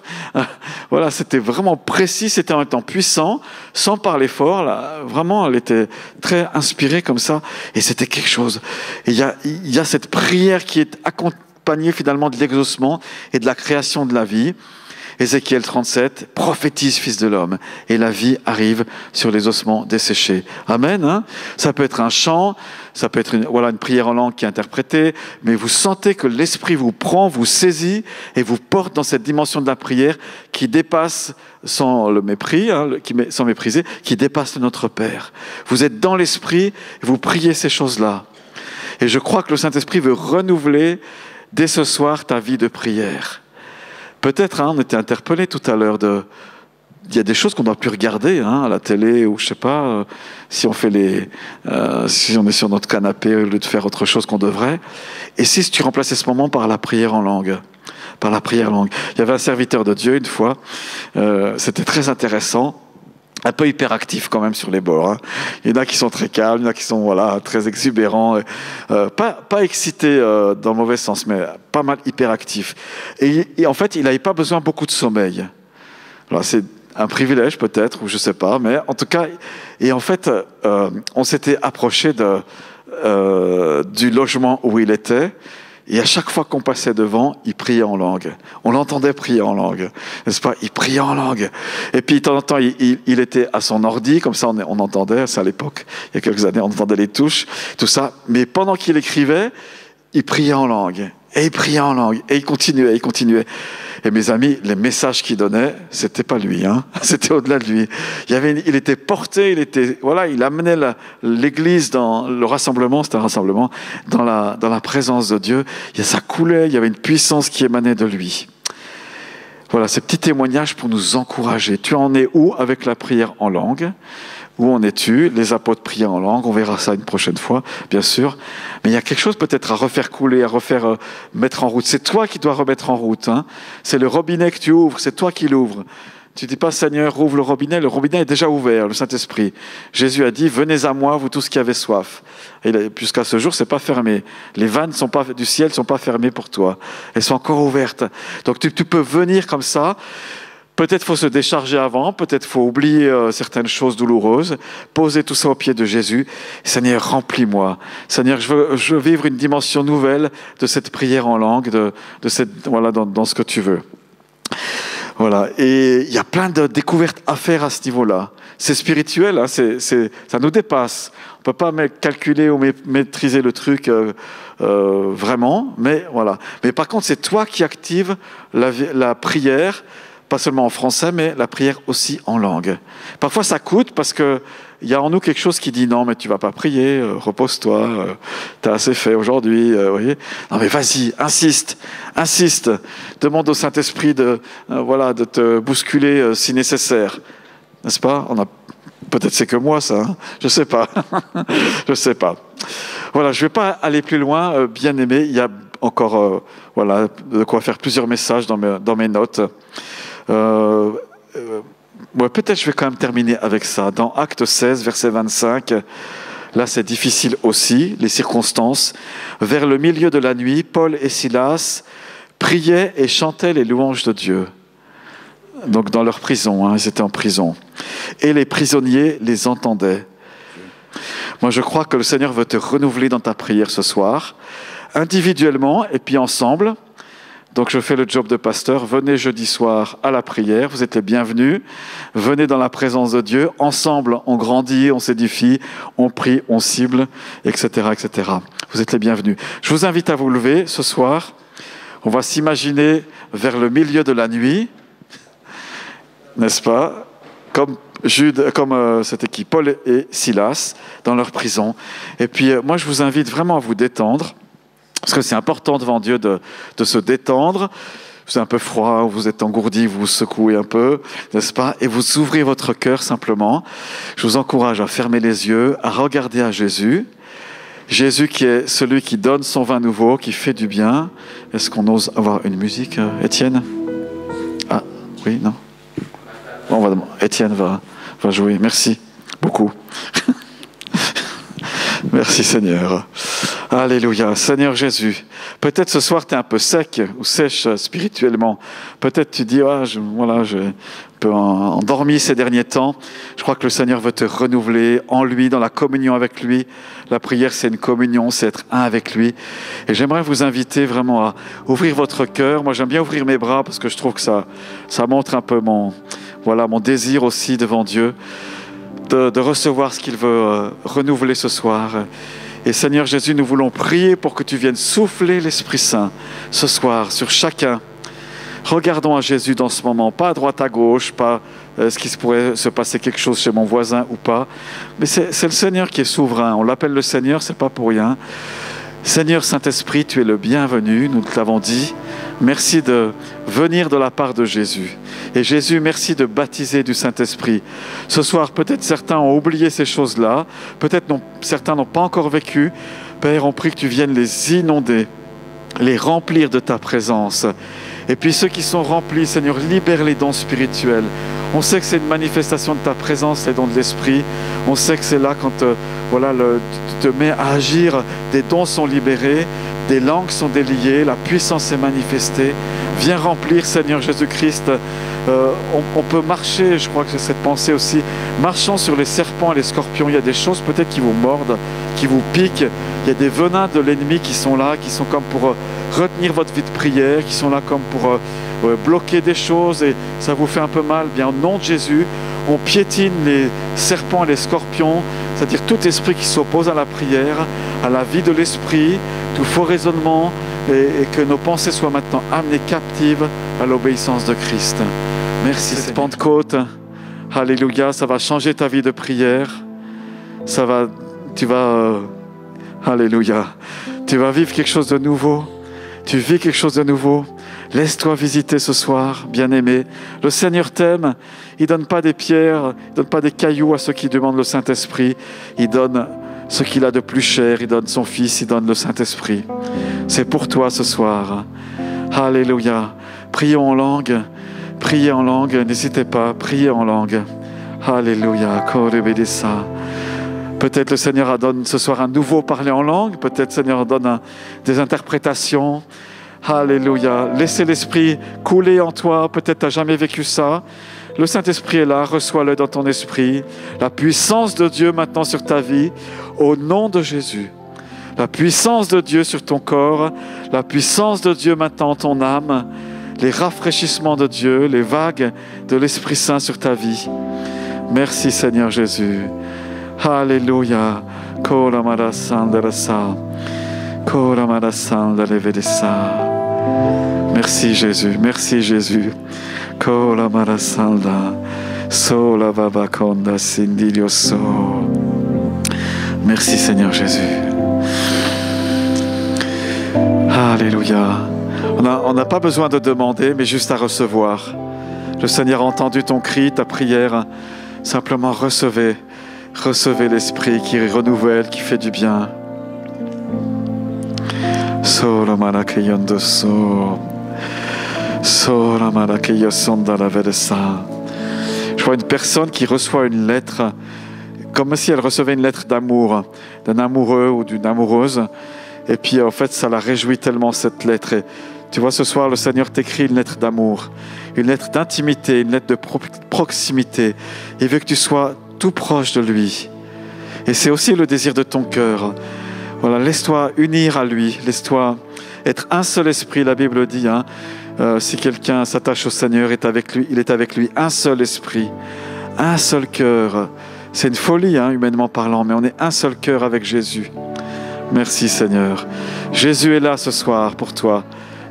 Voilà, c'était vraiment précis, c'était en même temps puissant, sans parler fort, là. Vraiment, elle était très inspirée comme ça, et c'était quelque chose. Et il y a cette prière qui est accompagnée finalement de l'exaucement et de la création de la vie. Ézéchiel 37, prophétise, fils de l'homme, et la vie arrive sur les ossements desséchés. Amen. Hein, ça peut être un chant, ça peut être une prière en langue qui est interprétée, mais vous sentez que l'Esprit vous prend, vous saisit et vous porte dans cette dimension de la prière qui dépasse, sans le mépris, sans mépriser, qui dépasse notre Père. Vous êtes dans l'Esprit et vous priez ces choses-là. Et je crois que le Saint-Esprit veut renouveler dès ce soir ta vie de prière. Peut-être, on était interpellé tout à l'heure il y a des choses qu'on ne doit plus regarder à la télé ou je sais pas, si on est sur notre canapé au lieu de faire autre chose qu'on devrait. Et si tu remplaçais ce moment par la prière en langue, par la prière en langue. Il y avait un serviteur de Dieu une fois, c'était très intéressant. Un peu hyperactif quand même sur les bords. Hein. Il y en a qui sont très calmes, il y en a qui sont très exubérants, pas excités dans le mauvais sens, mais pas mal hyperactifs. Et en fait, il n'avait pas besoin beaucoup de sommeil. Alors c'est un privilège peut-être, ou je ne sais pas, mais en tout cas, et en fait, on s'était approché du logement où il était. Et à chaque fois qu'on passait devant, il priait en langue. On l'entendait prier en langue, n'est-ce pas? Il priait en langue. Et puis, de temps en temps, il était à son ordi, comme ça on entendait, c'est à l'époque, il y a quelques années, on entendait les touches, tout ça. Mais pendant qu'il écrivait, il priait en langue. Et il priait en langue. Et il continuait, il continuait. Et mes amis, les messages qu'il donnait, c'était pas lui, hein. C'était au-delà de lui. Il était porté, il amenait l'église dans le rassemblement, c'était un rassemblement, dans la présence de Dieu. Ça coulait, il y avait une puissance qui émanait de lui. Voilà, ces petits témoignages pour nous encourager. Tu en es où avec la prière en langue? Où en es-tu? Les apôtres priaient en langue, on verra ça une prochaine fois, bien sûr. Mais il y a quelque chose peut-être à refaire couler, à refaire mettre en route. C'est toi qui dois remettre en route, hein. C'est le robinet que tu ouvres, c'est toi qui l'ouvres. Tu ne dis pas, Seigneur, ouvre le robinet est déjà ouvert, le Saint-Esprit. Jésus a dit, venez à moi, vous tous qui avez soif. Et jusqu'à ce jour, c'est pas fermé. Les vannes du ciel ne sont pas fermées pour toi. Elles sont encore ouvertes. Donc tu peux venir comme ça. Peut-être faut se décharger avant, peut-être faut oublier certaines choses douloureuses, poser tout ça aux pieds de Jésus. Seigneur, remplis-moi. Seigneur, je veux vivre une dimension nouvelle de cette prière en langue, dans ce que tu veux. Voilà. Et il y a plein de découvertes à faire à ce niveau-là. C'est spirituel, hein, ça nous dépasse. On peut pas calculer ou maîtriser le truc vraiment, mais voilà. Mais par contre, c'est toi qui actives la prière. Pas seulement en français, mais la prière aussi en langue. Parfois, ça coûte parce qu'il y a en nous quelque chose qui dit « Non, mais tu ne vas pas prier, repose-toi, tu as assez fait aujourd'hui. Voyez. Non, mais vas-y, insiste. Demande au Saint-Esprit de te bousculer si nécessaire. » N'est-ce pas? Peut-être c'est que moi, ça. Hein, je ne sais pas. Je ne sais pas. Voilà, je ne vais pas aller plus loin, bien aimé. Il y a encore de quoi faire plusieurs messages dans mes notes. Peut-être je vais quand même terminer avec ça. Dans Acte 16, verset 25, là c'est difficile aussi, les circonstances. Vers le milieu de la nuit, Paul et Silas priaient et chantaient les louanges de Dieu. Donc dans leur prison, hein, ils étaient en prison. Et les prisonniers les entendaient. Moi je crois que le Seigneur veut te renouveler dans ta prière ce soir, individuellement et puis ensemble. Donc je fais le job de pasteur, venez jeudi soir à la prière, vous êtes les bienvenus, venez dans la présence de Dieu, ensemble on grandit, on s'édifie, on prie, on cible, etc., etc. Vous êtes les bienvenus. Je vous invite à vous lever ce soir, on va s'imaginer vers le milieu de la nuit, n'est-ce pas, comme c'était qui, Paul et Silas, dans leur prison. Et puis moi je vous invite vraiment à vous détendre, parce que c'est important devant Dieu de se détendre. C'est un peu froid, vous êtes engourdi, vous vous secouez un peu, n'est-ce pas? Et vous ouvrez votre cœur simplement. Je vous encourage à fermer les yeux, à regarder à Jésus. Jésus qui est celui qui donne son vin nouveau, qui fait du bien. Est-ce qu'on ose avoir une musique, Étienne? Ah, oui, non? Bon, Étienne va jouer. Merci beaucoup. Merci Seigneur. Alléluia. Seigneur Jésus, peut-être ce soir tu es un peu sec ou sèche spirituellement. Peut-être tu dis, j'ai un peu endormi ces derniers temps. Je crois que le Seigneur veut te renouveler en lui, dans la communion avec lui. La prière, c'est une communion, c'est être un avec lui. Et j'aimerais vous inviter vraiment à ouvrir votre cœur. Moi, j'aime bien ouvrir mes bras parce que je trouve que ça montre un peu mon désir aussi devant Dieu de recevoir ce qu'il veut renouveler ce soir. Et Seigneur Jésus, nous voulons prier pour que tu viennes souffler l'Esprit Saint ce soir sur chacun. Regardons à Jésus dans ce moment, pas à droite à gauche, pas est-ce qu'il pourrait se passer quelque chose chez mon voisin ou pas, mais c'est le Seigneur qui est souverain. On l'appelle le Seigneur, c'est pas pour rien. Seigneur Saint-Esprit, tu es le bienvenu, nous te l'avons dit. Merci de venir de la part de Jésus. Et Jésus, merci de baptiser du Saint-Esprit. Ce soir, peut-être certains ont oublié ces choses-là, peut-être certains n'ont pas encore vécu. Père, on prie que tu viennes les inonder, les remplir de ta présence. Et puis ceux qui sont remplis, Seigneur, libère les dons spirituels. On sait que c'est une manifestation de ta présence, les dons de l'Esprit. On sait que c'est là quand tu te mets à agir, des dons sont libérés, des langues sont déliées, la puissance est manifestée. Viens remplir, Seigneur Jésus-Christ. On peut marcher, je crois que c'est cette pensée aussi, marchons sur les serpents et les scorpions. Il y a des choses peut-être qui vous mordent, qui vous piquent. Il y a des venins de l'ennemi qui sont là, qui sont comme pour retenir votre vie de prière, qui sont là comme pour bloquer des choses et ça vous fait un peu mal. Bien, au nom de Jésus, on piétine les serpents et les scorpions, c'est-à-dire tout esprit qui s'oppose à la prière, à la vie de l'esprit, tout faux raisonnement, et que nos pensées soient maintenant amenées captives à l'obéissance de Christ. Merci, cette Pentecôte. Alléluia, ça va changer ta vie de prière. Alléluia, tu vas vivre quelque chose de nouveau. Tu vis quelque chose de nouveau. Laisse-toi visiter ce soir, bien-aimé. Le Seigneur t'aime. Il ne donne pas des pierres, il ne donne pas des cailloux à ceux qui demandent le Saint-Esprit. Il donne ce qu'il a de plus cher. Il donne son Fils, il donne le Saint-Esprit. C'est pour toi ce soir. Alléluia. Prions en langue. Priez en langue. N'hésitez pas. Priez en langue. Alléluia. Peut-être le Seigneur donne ce soir un nouveau parler en langue. Peut-être le Seigneur donne des interprétations. Alléluia. Laissez l'Esprit couler en toi. Peut-être tu n'as jamais vécu ça. Le Saint-Esprit est là. Reçois-le dans ton esprit. La puissance de Dieu maintenant sur ta vie. Au nom de Jésus. La puissance de Dieu sur ton corps. La puissance de Dieu maintenant en ton âme. Les rafraîchissements de Dieu. Les vagues de l'Esprit Saint sur ta vie. Merci Seigneur Jésus. Alléluia. Merci Jésus, merci Jésus. Merci Seigneur Jésus. Alléluia. On n'a pas besoin de demander, mais juste à recevoir. Le Seigneur a entendu ton cri, ta prière. Simplement recevez l'Esprit qui renouvelle, qui fait du bien. Je vois une personne qui reçoit une lettre, comme si elle recevait une lettre d'amour, d'un amoureux ou d'une amoureuse. Et puis en fait, ça la réjouit tellement cette lettre. Et tu vois, ce soir, le Seigneur t'écrit une lettre d'amour, une lettre d'intimité, une lettre de proximité. Il veut que tu sois tout proche de lui. Et c'est aussi le désir de ton cœur. Voilà, laisse-toi unir à lui, laisse-toi être un seul esprit. La Bible dit, si quelqu'un s'attache au Seigneur, il est avec lui un seul esprit, un seul cœur. C'est une folie, humainement parlant, mais on est un seul cœur avec Jésus. Merci Seigneur. Jésus est là ce soir pour toi.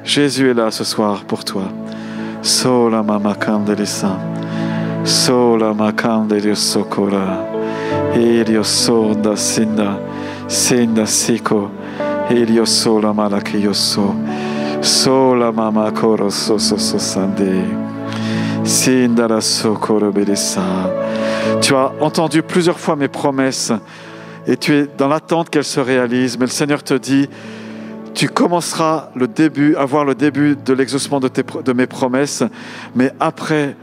Jésus est là ce soir pour toi. Sola mama candelisa. Sola ma candelio socora. Elio sonda sinda. Sinda siko. Elio sola malakioso. Sola mama coro so sande. Sinda la socoro belissa. Tu as entendu plusieurs fois mes promesses et tu es dans l'attente qu'elles se réalisent. Mais le Seigneur te dit, tu commenceras à voir le début de l'exaucement de mes promesses, mais après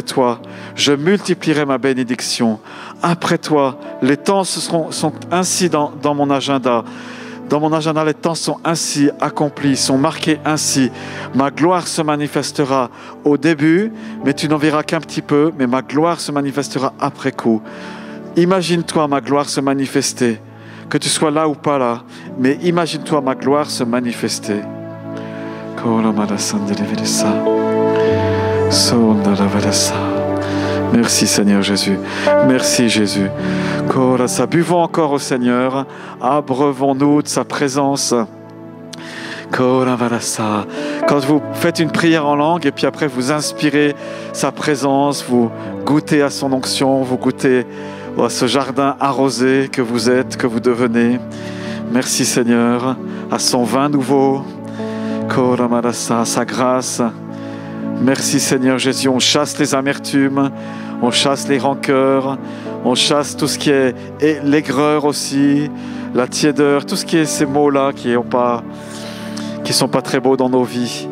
toi, je multiplierai ma bénédiction. Après toi, les temps sont ainsi dans mon agenda. Dans mon agenda, les temps sont ainsi accomplis, sont marqués ainsi. Ma gloire se manifestera au début, mais tu n'en verras qu'un petit peu, mais ma gloire se manifestera après coup. Imagine-toi ma gloire se manifester, que tu sois là ou pas là, mais imagine-toi ma gloire se manifester. Merci Seigneur Jésus. Merci Jésus. Buvons encore au Seigneur. Abreuvons-nous de sa présence. Quand vous faites une prière en langue et puis après vous inspirez sa présence, vous goûtez à son onction, vous goûtez à ce jardin arrosé que vous êtes, que vous devenez. Merci Seigneur, à son vin nouveau, à sa grâce. Merci Seigneur Jésus, on chasse les amertumes, on chasse les rancœurs, on chasse tout ce qui est l'aigreur aussi, la tiédeur, tout ce qui est ces mots-là qui sont pas très beaux dans nos vies.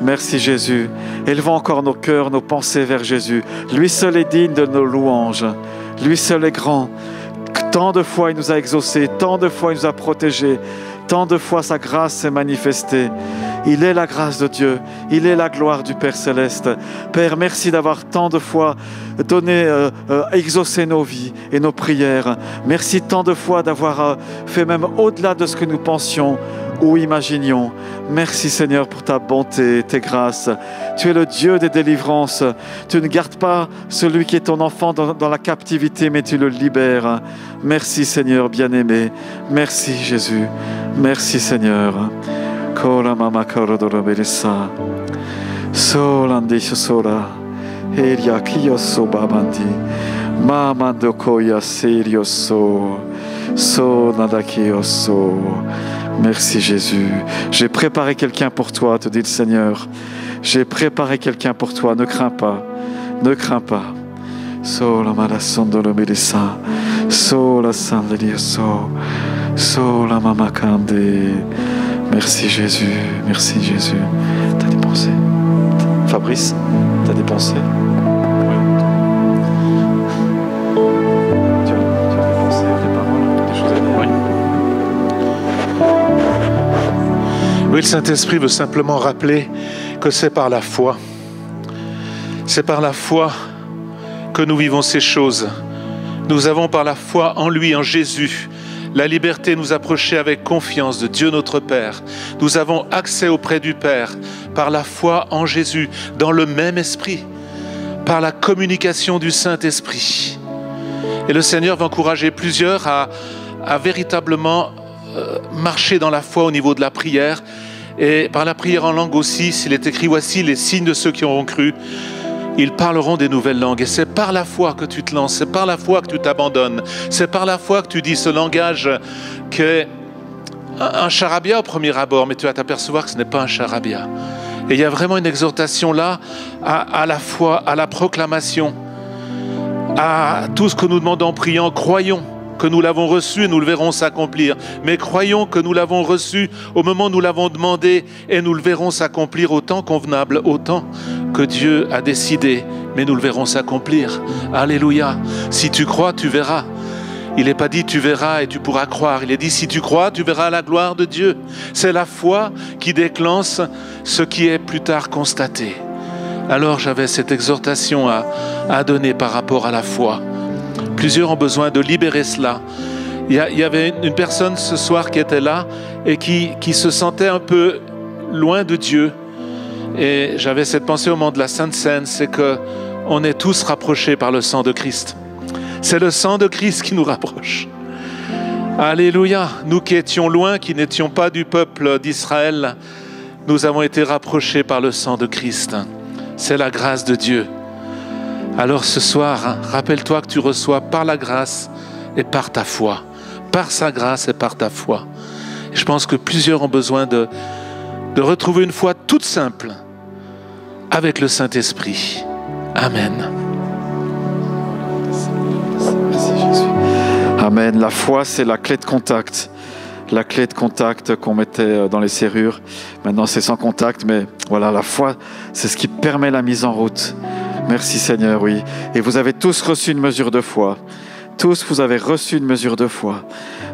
Merci Jésus. Élevons encore nos cœurs, nos pensées vers Jésus. Lui seul est digne de nos louanges. Lui seul est grand. Tant de fois il nous a exaucés, tant de fois il nous a protégés, tant de fois sa grâce s'est manifestée. Il est la grâce de Dieu, il est la gloire du Père Céleste. Père, merci d'avoir tant de fois exaucé nos vies et nos prières. Merci tant de fois d'avoir fait même au-delà de ce que nous pensions ou imaginions. Merci Seigneur pour ta bonté, tes grâces. Tu es le Dieu des délivrances. Tu ne gardes pas celui qui est ton enfant dans la captivité, mais tu le libères. Merci Seigneur bien-aimé. Merci Jésus. Merci Seigneur. Kola mama korodoro belisa. Solandi sora. Eria kiyoso babandi. Mamando koya serioso. So nadakiyoso. Merci Jésus. J'ai préparé quelqu'un pour toi, te dit le Seigneur. J'ai préparé quelqu'un pour toi. Ne crains pas. Ne crains pas. Sola malasondolo belisa. Sola sandelioso. Sola mama kande. Merci Jésus, merci Jésus. T'as des pensées? Fabrice, t'as des pensées? Tu as des pensées, des paroles, des choses à dire? Oui, le Saint-Esprit veut simplement rappeler que c'est par la foi. C'est par la foi que nous vivons ces choses. Nous avons par la foi en lui, en Jésus, la liberté de nous approcher avec confiance de Dieu notre Père. Nous avons accès auprès du Père par la foi en Jésus, dans le même esprit, par la communication du Saint-Esprit. Et le Seigneur va encourager plusieurs à véritablement marcher dans la foi au niveau de la prière. Et par la prière en langue aussi, s'il est écrit « Voici les signes de ceux qui auront cru », ils parleront des nouvelles langues. Et c'est par la foi que tu te lances, c'est par la foi que tu t'abandonnes, c'est par la foi que tu dis ce langage qui est un charabia au premier abord, mais tu vas t'apercevoir que ce n'est pas un charabia. Et il y a vraiment une exhortation là à la foi, à la proclamation, à tout ce que nous demandons en priant. Croyons que nous l'avons reçu et nous le verrons s'accomplir. Mais croyons que nous l'avons reçu au moment où nous l'avons demandé et nous le verrons s'accomplir au temps convenable, au temps que Dieu a décidé. Mais nous le verrons s'accomplir. Alléluia. Si tu crois, tu verras. Il n'est pas dit tu verras et tu pourras croire. Il est dit si tu crois, tu verras la gloire de Dieu. C'est la foi qui déclenche ce qui est plus tard constaté. Alors j'avais cette exhortation à donner par rapport à la foi. Plusieurs ont besoin de libérer cela. Il y avait une personne ce soir qui était là et qui se sentait un peu loin de Dieu. Et j'avais cette pensée au moment de la Sainte Seine, c'est qu'on est tous rapprochés par le sang de Christ. C'est le sang de Christ qui nous rapproche. Alléluia. Nous qui étions loin, qui n'étions pas du peuple d'Israël, nous avons été rapprochés par le sang de Christ. C'est la grâce de Dieu. Alors ce soir, rappelle-toi que tu reçois par la grâce et par ta foi. Par sa grâce et par ta foi. Et je pense que plusieurs ont besoin de retrouver une foi toute simple avec le Saint-Esprit. Amen. Merci Jésus. Amen. La foi, c'est la clé de contact. La clé de contact qu'on mettait dans les serrures. Maintenant, c'est sans contact, mais voilà, la foi, c'est ce qui permet la mise en route. Merci Seigneur, oui. Et vous avez tous reçu une mesure de foi. Tous, vous avez reçu une mesure de foi.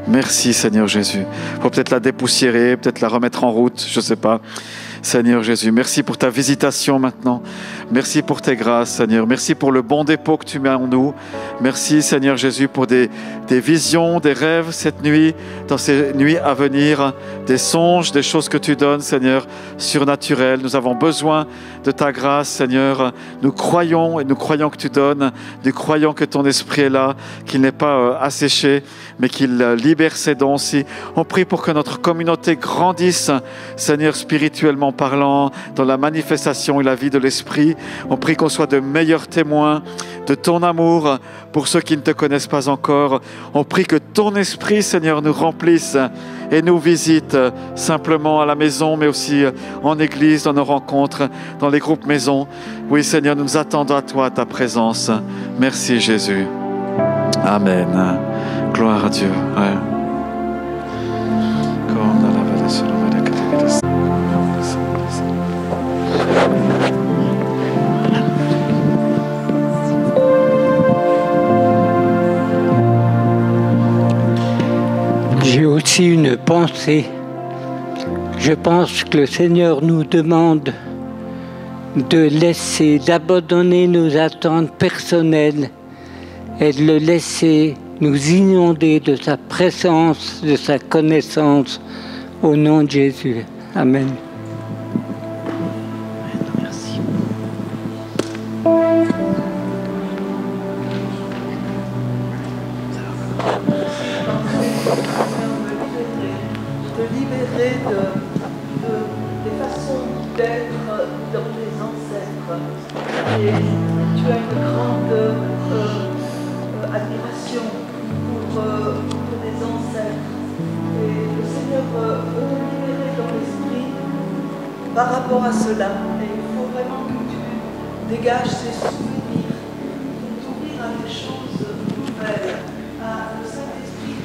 Merci Seigneur Jésus. Il faut peut-être la dépoussiérer, peut-être la remettre en route, je ne sais pas. Seigneur Jésus, merci pour ta visitation maintenant. Merci pour tes grâces, Seigneur. Merci pour le bon dépôt que tu mets en nous. Merci, Seigneur Jésus, pour des visions, des rêves cette nuit, dans ces nuits à venir, des songes, des choses que tu donnes, Seigneur, surnaturelles. Nous avons besoin de ta grâce, Seigneur. Nous croyons et nous croyons que tu donnes. Nous croyons que ton esprit est là, qu'il n'est pas asséché, mais qu'il libère ses dons aussi. On prie pour que notre communauté grandisse, Seigneur, spirituellement parlant, dans la manifestation et la vie de l'Esprit. On prie qu'on soit de meilleurs témoins de ton amour pour ceux qui ne te connaissent pas encore. On prie que ton Esprit, Seigneur, nous remplisse et nous visite simplement à la maison, mais aussi en église, dans nos rencontres, dans les groupes maison. Oui, Seigneur, nous attendons à toi, à ta présence. Merci, Jésus. Amen. Gloire à Dieu. Ouais. J'ai aussi une pensée. Je pense que le Seigneur nous demande d'abandonner nos attentes personnelles et de le laisser nous inonder de sa présence, de sa connaissance, au nom de Jésus. Amen. Merci. De libérer des façons d'être dans les ancêtres. Et tu as une grande admiration pour les ancêtres. Et le Seigneur veut te libérer dans l'esprit par rapport à cela. Et il faut vraiment que tu dégages ces souvenirs, de t'ouvrir à des choses nouvelles, à le Saint-Esprit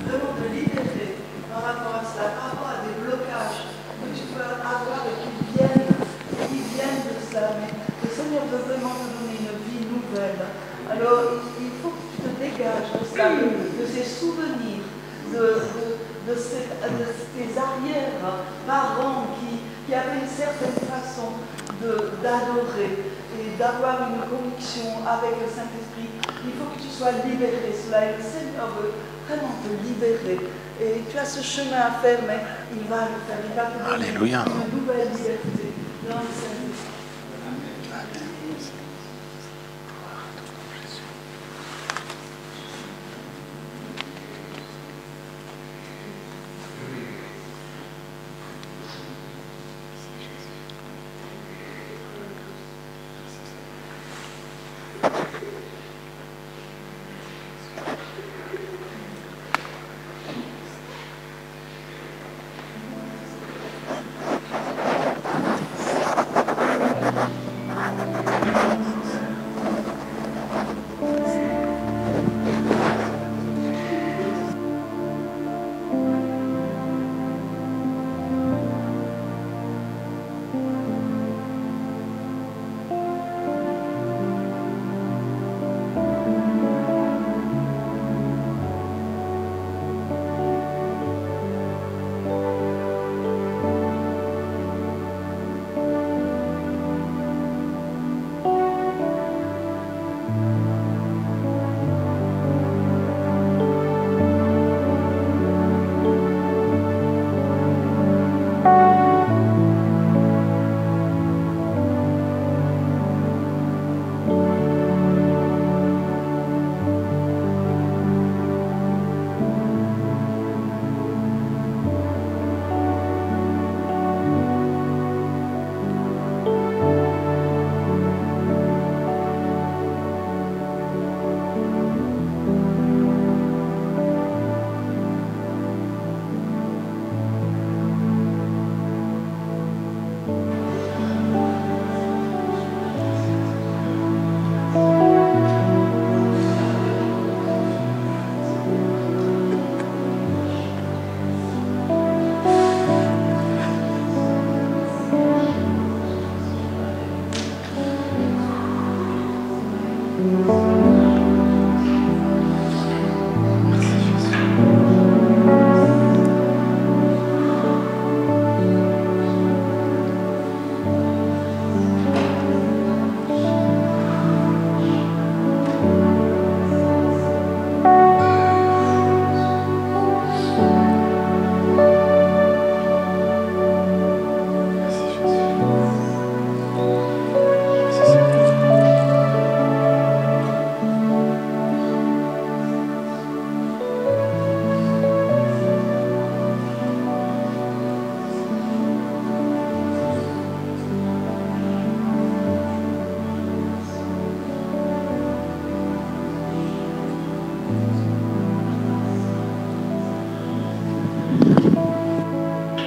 vraiment te libérer par rapport à cela, par rapport à des blocages que tu peux avoir et qui viennent de cela. Mais le Seigneur veut vraiment te donner une vie nouvelle. Alors il faut que tu te dégages de cela, de ces souvenirs, de tes arrière-parents qui avaient une certaine façon d'adorer et d'avoir une connexion avec le Saint-Esprit. Il faut que tu sois libéré de cela et le Seigneur veut vraiment te libérer. Et tu as ce chemin à faire, mais il va le faire. Il va te donner Alléluia. une nouvelle liberté dans le Saint-Esprit.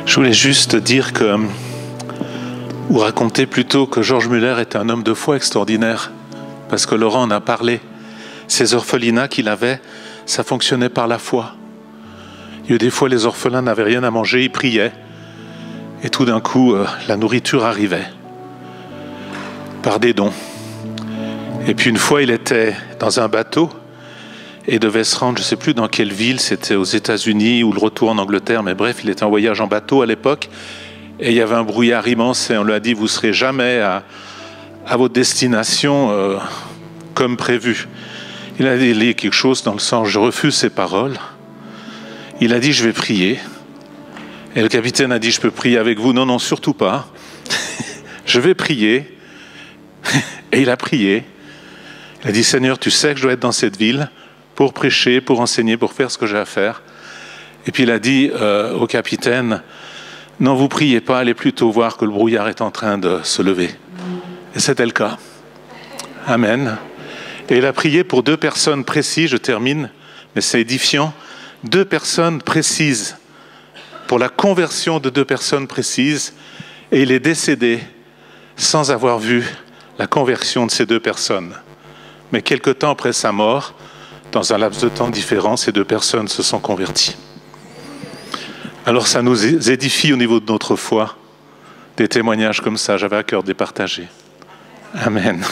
Je voulais juste dire que, ou raconter plutôt que Georges Muller était un homme de foi extraordinaire, parce que Laurent en a parlé. Ces orphelinats qu'il avait, ça fonctionnait par la foi. Il y a eu des fois, les orphelins n'avaient rien à manger, ils priaient, et tout d'un coup, la nourriture arrivait, par des dons. Et puis une fois, il était dans un bateau, et devait se rendre, je ne sais plus dans quelle ville, c'était aux États-Unis ou le retour en Angleterre, mais bref, il était en voyage en bateau à l'époque, et il y avait un brouillard immense, et on lui a dit, vous ne serez jamais à votre destination comme prévu. Il a dit quelque chose dans le sens, je refuse ces paroles. Il a dit, je vais prier. Et le capitaine a dit, je peux prier avec vous? Non, non, surtout pas. Je vais prier. Et il a prié. Il a dit, Seigneur, tu sais que je dois être dans cette ville pour prêcher, pour enseigner, pour faire ce que j'ai à faire. Et puis il a dit au capitaine, Non, vous priez pas, allez plutôt voir que le brouillard est en train de se lever. Et c'était le cas. Amen. Et il a prié pour 2 personnes précises, je termine, mais c'est édifiant. 2 personnes précises, pour la conversion de 2 personnes précises, et il est décédé sans avoir vu la conversion de ces 2 personnes. Mais quelque temps après sa mort, dans un laps de temps différent, ces 2 personnes se sont converties. Alors ça nous édifie au niveau de notre foi, des témoignages comme ça, j'avais à cœur de les partager. Amen.